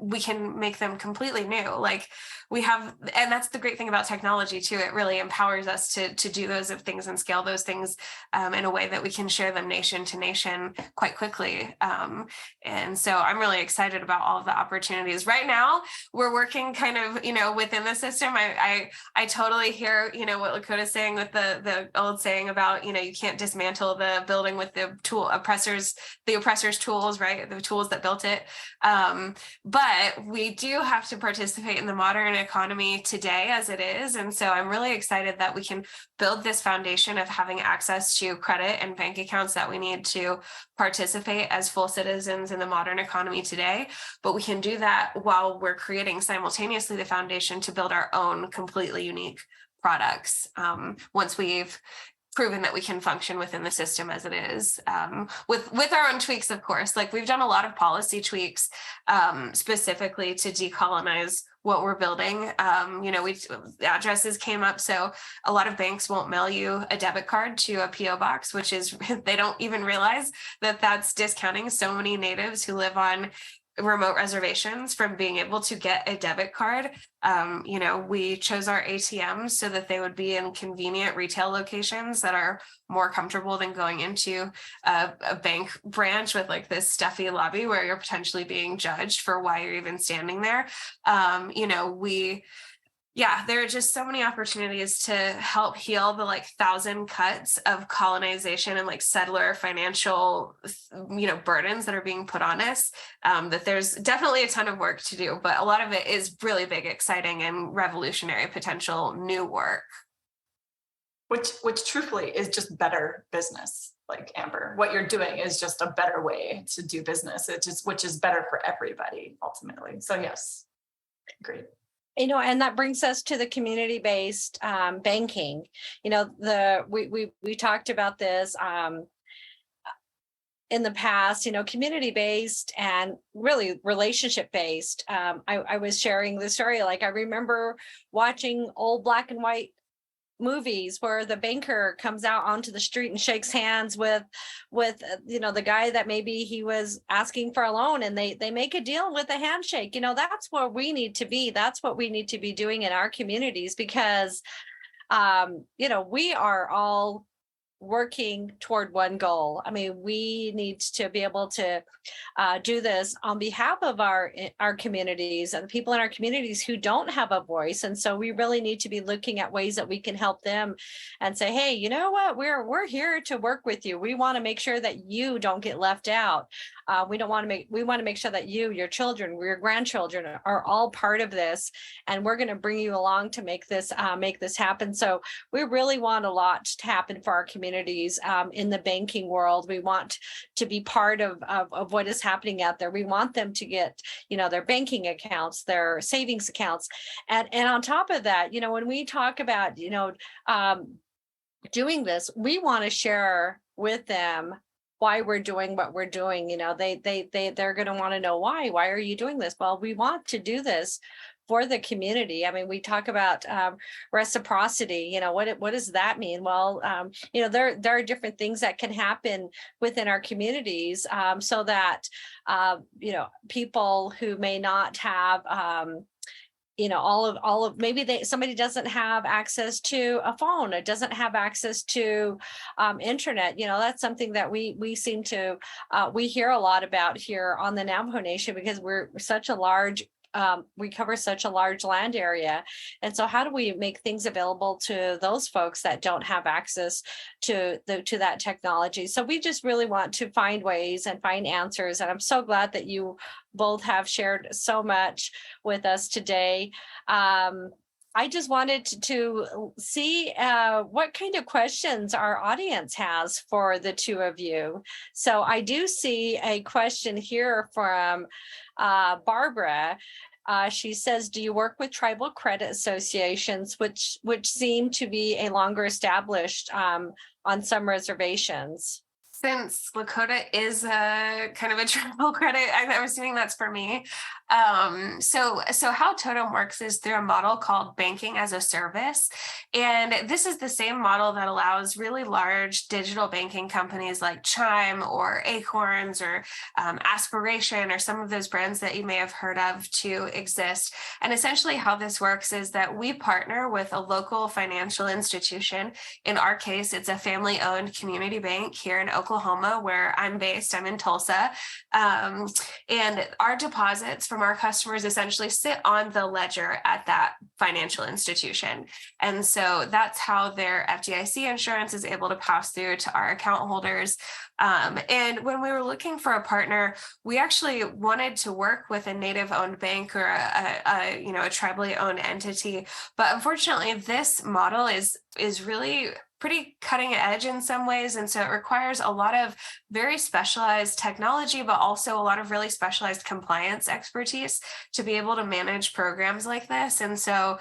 Speaker 3: we can make them completely new. Like we have, and that's the great thing about technology too. It really empowers us to do those things and scale those things in a way that we can share them nation to nation quite quickly. And so I'm really excited about all of the opportunities. Right now, we're working kind of, within the system. I totally hear, what Lakota's saying with the old saying about, you can't dismantle the building with the oppressor's tools, right? The tools that built it. But we do have to participate in the modern economy today as it is. And so I'm really excited that we can build this foundation of having access to credit and bank accounts that we need to participate as full citizens in the modern economy today. But we can do that while we're creating simultaneously the foundation to build our own completely unique products once we've proven that we can function within the system as it is, with our own tweaks, of course. Like we've done a lot of policy tweaks specifically to decolonize what we're building. Addresses came up, so a lot of banks won't mail you a debit card to a PO box, which is, they don't even realize that that's discounting so many natives who live on remote reservations from being able to get a debit card. We chose our ATMs so that they would be in convenient retail locations that are more comfortable than going into a bank branch with like this stuffy lobby where you're potentially being judged for why you're even standing there. There are just so many opportunities to help heal the 1,000 cuts of colonization and settler financial, burdens that are being put on us. That there's definitely a ton of work to do, but a lot of it is really big, exciting, and revolutionary potential new work.
Speaker 4: Which truthfully is just better business. Like Amber, what you're doing is just a better way to do business. Which is better for everybody ultimately. So yes, great.
Speaker 2: And that brings us to the community-based banking. We talked about this in the past. Community-based and really relationship-based. I was sharing the story. I remember watching old black and white movies where the banker comes out onto the street and shakes hands with the guy that maybe he was asking for a loan, and they make a deal with a handshake. That's where we need to be. That's what we need to be doing in our communities, because we are all working toward one goal. I mean, we need to be able to do this on behalf of our communities and the people in our communities who don't have a voice. And so we really need to be looking at ways that we can help them and say, hey, you know what, we're here to work with you. We want to make sure that you don't get left out. We want to make sure that you, your children, your grandchildren are all part of this, and we're going to bring you along to make this happen. So we really want a lot to happen for our communities in the banking world. We want to be part of what is happening out there. We want them to get, their banking accounts, their savings accounts, and on top of that, when we talk about, doing this, we want to share with them why we're doing what we're doing. They're going to want to know why are you doing this? Well, we want to do this for the community. I mean, we talk about reciprocity. What does that mean? Well, there are different things that can happen within our communities, so that people who may not have maybe somebody doesn't have access to a phone, it doesn't have access to internet. That's something that we seem to we hear a lot about here on the Navajo Nation, because we're such a large we cover such a large land area. And so how do we make things available to those folks that don't have access to that technology? So we just really want to find ways and find answers. And I'm so glad that you both have shared so much with us today. I just wanted to see what kind of questions our audience has for the two of you. So I do see a question here from Barbara. She says, do you work with tribal credit associations, which seem to be a longer established on some reservations?
Speaker 3: Since Lakota is a kind of a tribal credit, I'm assuming that's for me. So how Totem works is through a model called banking as a service. And this is the same model that allows really large digital banking companies like Chime or Acorns or Aspiration or some of those brands that you may have heard of to exist. And essentially how this works is that we partner with a local financial institution. In our case, it's a family-owned community bank here in Oklahoma, where I'm based. I'm in Tulsa. And our deposits from our customers essentially sit on the ledger at that financial institution. And so that's how their FDIC insurance is able to pass through to our account holders. And when we were looking for a partner, we actually wanted to work with a native-owned bank or a tribally owned entity. But unfortunately, this model is really pretty cutting edge in some ways. And so it requires a lot of very specialized technology, but also a lot of really specialized compliance expertise to be able to manage programs like this. And so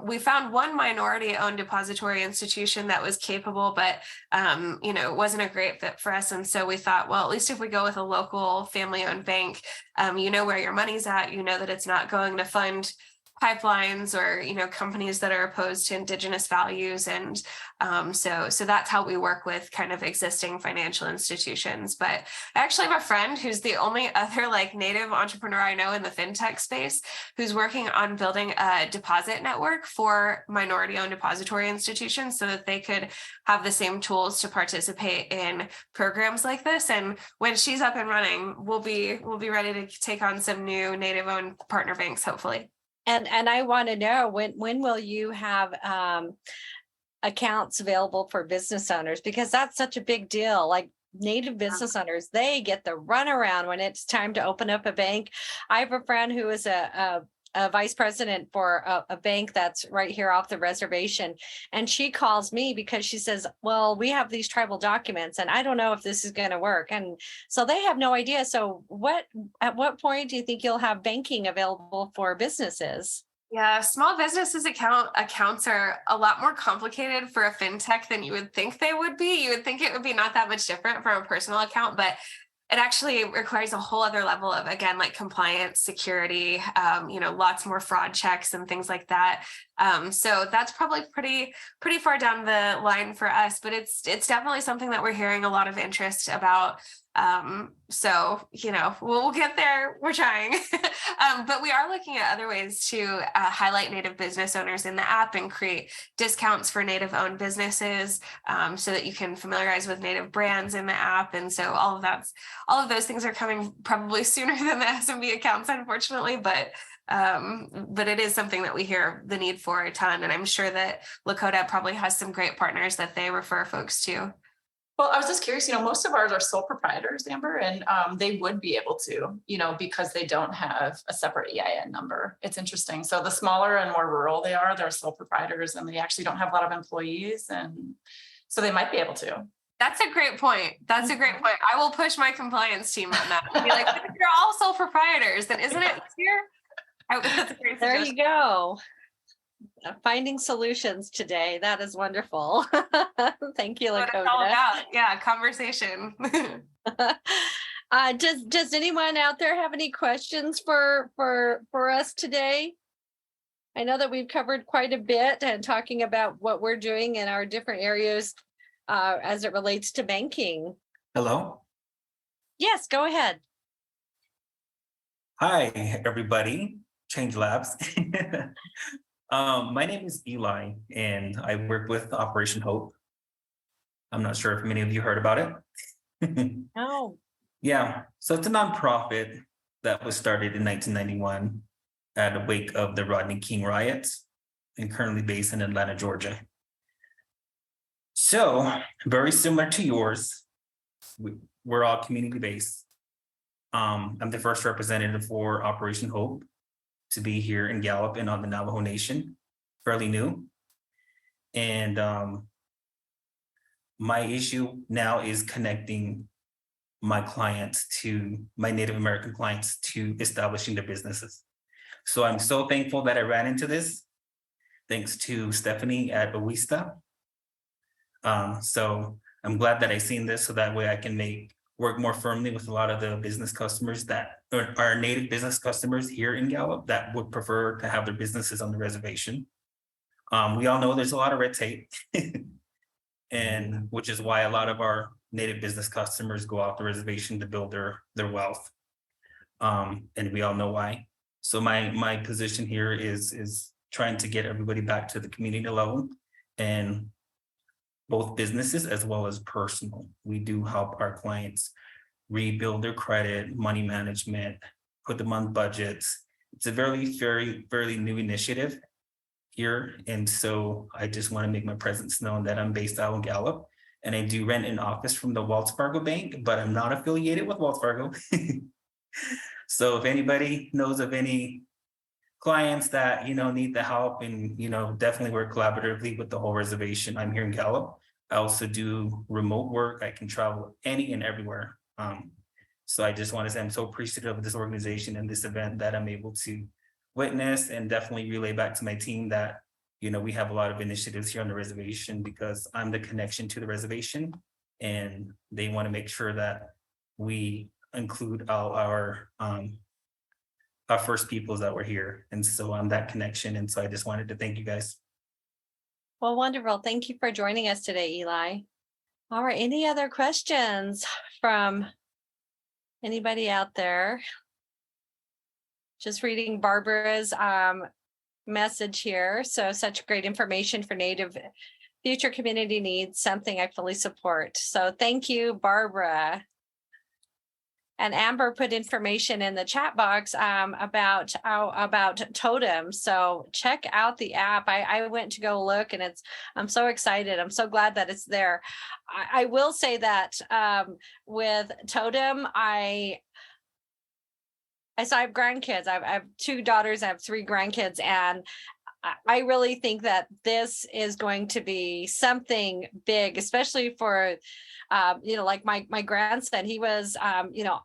Speaker 3: we found one minority owned depository institution that was capable, but it wasn't a great fit for us. And so we thought, well, at least if we go with a local family owned bank, you know where your money's at, you know that it's not going to fund pipelines or companies that are opposed to Indigenous values. And so that's how we work with kind of existing financial institutions. But I actually have a friend who's the only other native entrepreneur I know in the fintech space who's working on building a deposit network for minority owned depository institutions so that they could have the same tools to participate in programs like this. And when she's up and running, we'll be ready to take on some new native owned partner banks, hopefully.
Speaker 2: And I want to know when will you have accounts available for business owners, because that's such a big deal. Like native business owners, they get the runaround when it's time to open up a bank. I have a friend who is a vice president for a bank that's right here off the reservation. And she calls me because she says, well, we have these tribal documents and I don't know if this is going to work. And so they have no idea. So at what point do you think you'll have banking available for businesses?
Speaker 3: Yeah, small businesses accounts are a lot more complicated for a fintech than you would think they would be. You would think it would be not that much different from a personal account, but it actually requires a whole other level of, again, compliance, security, lots more fraud checks and things like that. So that's probably pretty far down the line for us, but it's definitely something that we're hearing a lot of interest about. So, we'll get there. We're trying, but we are looking at other ways to highlight native business owners in the app and create discounts for native owned businesses so that you can familiarize with native brands in the app. And so all of those things are coming probably sooner than the SMB accounts, unfortunately, but it is something that we hear the need for a ton. And I'm sure that Lakota probably has some great partners that they refer folks to.
Speaker 4: Well, I was just curious, most of ours are sole proprietors, Amber, and they would be able to, because they don't have a separate EIN number. It's interesting. So the smaller and more rural they are, they're sole proprietors and they actually don't have a lot of employees. And so they might be able to.
Speaker 3: That's a great point. I will push my compliance team on that. Be like, if you're all sole proprietors, then isn't it easier? That's a great
Speaker 2: there you go. Finding solutions today. That is wonderful. Thank you, Lakota.
Speaker 3: What it's all about. Yeah, conversation.
Speaker 2: Does anyone out there have any questions for us today? I know that we've covered quite a bit and talking about what we're doing in our different areas as it relates to banking.
Speaker 5: Hello.
Speaker 2: Yes, go ahead.
Speaker 5: Hi, everybody. Change Labs. My name is Eli, and I work with Operation Hope. I'm not sure if many of you heard about it.
Speaker 2: No.
Speaker 5: Yeah, so it's a nonprofit that was started in 1991 at the wake of the Rodney King riots and currently based in Atlanta, Georgia. So very similar to yours, we're all community-based. I'm the first representative for Operation Hope to be here in Gallup and on the Navajo Nation, fairly new. And my issue now is connecting my clients to my Native American clients to establishing their businesses. So I'm so thankful that I ran into this, thanks to Stephanie at Awista. So I'm glad that I seen this so that way I can work more firmly with a lot of the business customers that are Native business customers here in Gallup that would prefer to have their businesses on the reservation. We all know there's a lot of red tape, and which is why a lot of our Native business customers go off the reservation to build their wealth. And we all know why. So my position here is trying to get everybody back to the community level, and both businesses as well as personal. We do help our clients rebuild their credit, money management, put them on budgets. It's a very new initiative here. And so I just want to make my presence known that I'm based out in Gallup, and I do rent an office from the Wells Fargo Bank, but I'm not affiliated with Wells Fargo. So if anybody knows of any clients that, need the help, and, definitely work collaboratively with the whole reservation. I'm here in Gallup. I also do remote work. I can travel any and everywhere. So I just want to say I'm so appreciative of this organization and this event that I'm able to witness, and definitely relay back to my team that, we have a lot of initiatives here on the reservation because I'm the connection to the reservation, and they want to make sure that we include all our First Peoples that were here. And so I'm that connection. And so I just wanted to thank you guys.
Speaker 2: Well, wonderful. Thank you for joining us today, Eli. All right. Any other questions from anybody out there? Just reading Barbara's message here. So such great information for Native future community needs, something I fully support. So thank you, Barbara. And Amber put information in the chat box about Totem. So check out the app. I went to go look, and I'm so excited. I'm so glad that it's there. I will say that with Totem, I have grandkids. I have 2 daughters. I have 3 grandkids, and I really think that this is going to be something big, especially for, like my grandson. He was,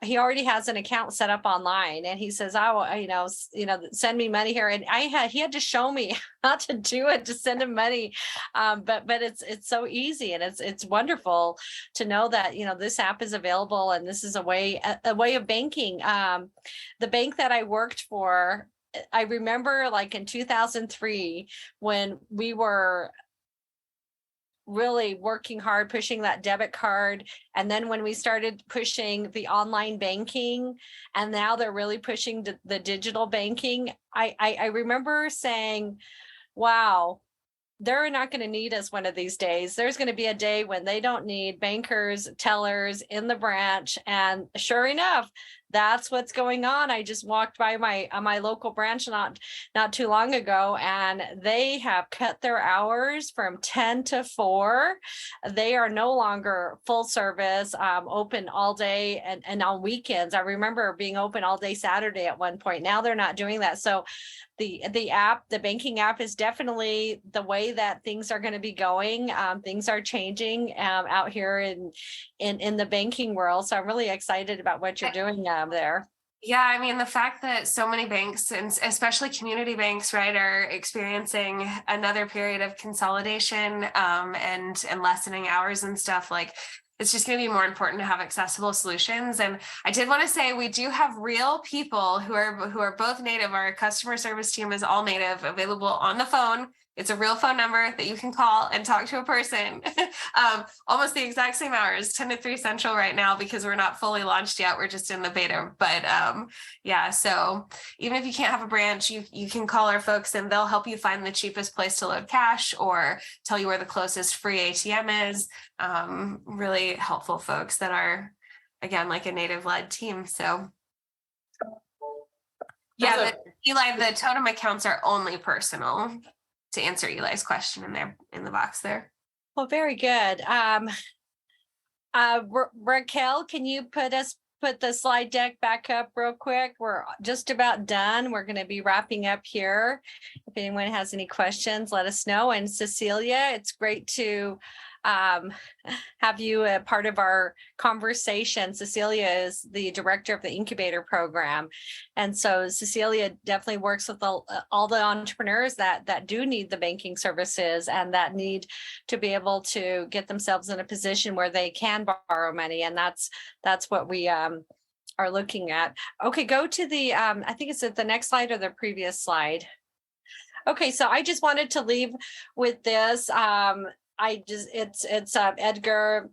Speaker 2: he already has an account set up online, and he says, send me money here. And he had to show me how to do it, to send him money. But it's so easy, and it's wonderful to know that, this app is available, and this is a way of banking. The bank that I worked for, I remember like in 2003 when we were really working hard, pushing that debit card. And then when we started pushing the online banking, and now they're really pushing the digital banking, I remember saying, wow, they're not going to need us one of these days. There's going to be a day when they don't need bankers, tellers in the branch. And sure enough, that's what's going on. I just walked by my local branch not too long ago, and they have cut their hours from 10 to 4. They are no longer full service, open all day and on weekends. I remember being open all day Saturday at one point. Now they're not doing that. So the app, the banking app, is definitely the way that things are going to be going. Things are changing out here in the banking world. So I'm really excited about what you're doing there.
Speaker 3: Yeah, I mean, the fact that so many banks, and especially community banks, right, are experiencing another period of consolidation and lessening hours and stuff, like, it's just going to be more important to have accessible solutions. And I did want to say we do have real people who are both Native. Our customer service team is all Native, available on the phone. It's a real phone number that you can call and talk to a person. Almost the exact same hours, 10 to 3 Central right now, because we're not fully launched yet. We're just in the beta. But yeah, so even if you can't have a branch, you can call our folks, and they'll help you find the cheapest place to load cash or tell you where the closest free ATM is. Really helpful folks that are, again, like a Native-led team. So Yeah, Eli, the Totem accounts are only personal, to answer Eli's question in the box there.
Speaker 2: Well, very good. Raquel, can you put the slide deck back up real quick? We're just about done. We're going to be wrapping up here. If anyone has any questions, let us know. And Cecilia, it's great to have you a part of our conversation. Cecilia is the director of the incubator program. And so Cecilia definitely works with all the entrepreneurs that do need the banking services and that need to be able to get themselves in a position where they can borrow money. And that's what we are looking at. Okay, go to the, I think it's at the next slide or the previous slide. Okay, so I just wanted to leave with this. It's Edgar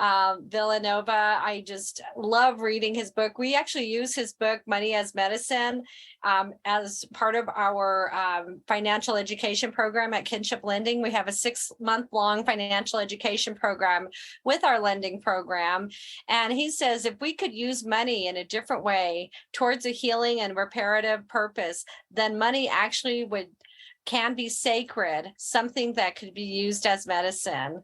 Speaker 2: Villanova. I just love reading his book. We actually use his book, Money as Medicine, as part of our financial education program at Kinship Lending. We have a 6-month-long financial education program with our lending program. And he says, if we could use money in a different way towards a healing and reparative purpose, then money actually can be sacred, something that could be used as medicine.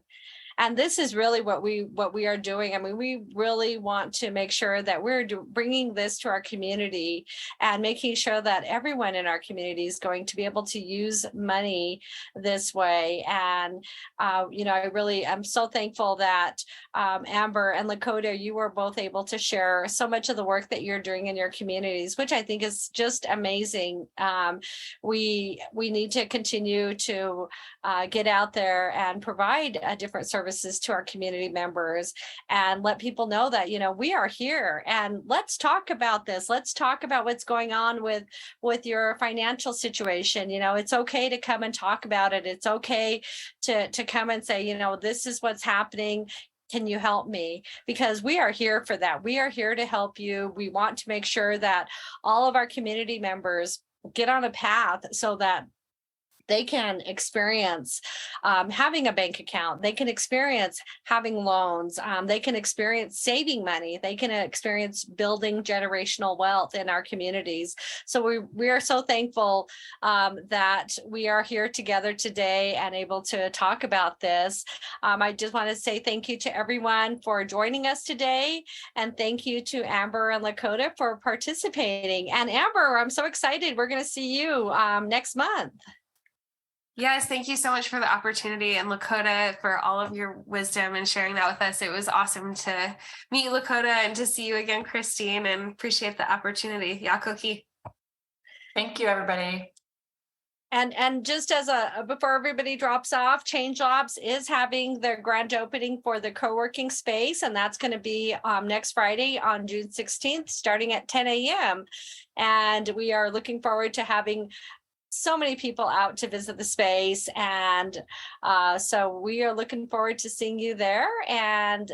Speaker 2: And this is really what we are doing. I mean, we really want to make sure that we're bringing this to our community and making sure that everyone in our community is going to be able to use money this way. And, I'm so thankful that Amber and Lakota, you were both able to share so much of the work that you're doing in your communities, which I think is just amazing. We need to continue to get out there and provide different services to our community members and let people know that, we are here and let's talk about this. Let's talk about what's going on with your financial situation. It's okay to come and talk about it. It's okay to come and say, this is what's happening. Can you help me? Because we are here for that. We are here to help you. We want to make sure that all of our community members get on a path so that they can experience having a bank account. They can experience having loans. They can experience saving money. They can experience building generational wealth in our communities. So we are so thankful that we are here together today and able to talk about this. I just want to say thank you to everyone for joining us today. And thank you to Amber and Lakota for participating. And Amber, I'm so excited. We're going to see you next month.
Speaker 3: Yes, thank you so much for the opportunity, and Lakota for all of your wisdom and sharing that with us. It was awesome to meet Lakota and to see you again, Kristine, and appreciate the opportunity. Yakoki.
Speaker 4: Thank you, everybody.
Speaker 2: And just as before everybody drops off, Change Labs is having their grand opening for the co-working space, and that's going to be next Friday on June 16th, starting at 10 a.m. And we are looking forward to having so many people out to visit the space. And so we are looking forward to seeing you there. And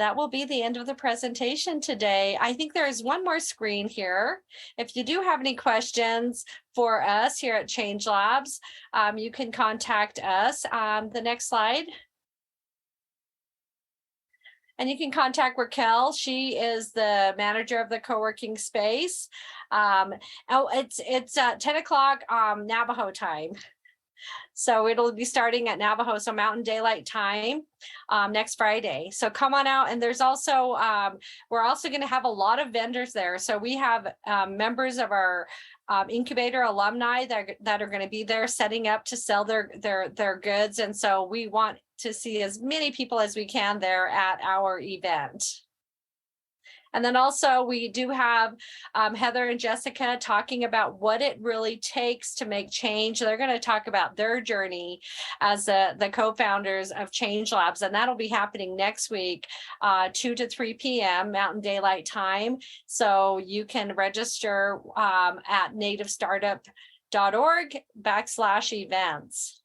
Speaker 2: that will be the end of the presentation today. I think there is one more screen here. If you do have any questions for us here at Change Labs, you can contact us. The next slide. And you can contact Raquel. She is the manager of the co-working space. It's 10 o'clock Navajo time. So it'll be starting at Navajo, so Mountain Daylight Time next Friday. So come on out. And there's also, we're also going to have a lot of vendors there. So we have members of our incubator alumni that are going to be there setting up to sell their goods. And so we want to see as many people as we can there at our event. And then also we do have Heather and Jessica talking about what it really takes to make change. They're going to talk about their journey as the co-founders of Change Labs, and that'll be happening next week, 2 to 3 p.m. Mountain Daylight Time. So you can register at nativestartup.org/events.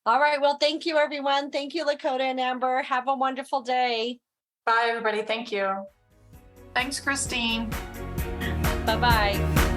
Speaker 2: All right. Well, thank you, everyone. Thank you, Lakota and Amber. Have a wonderful day.
Speaker 4: Bye, everybody. Thank you. Thanks, Kristine.
Speaker 2: Bye-bye.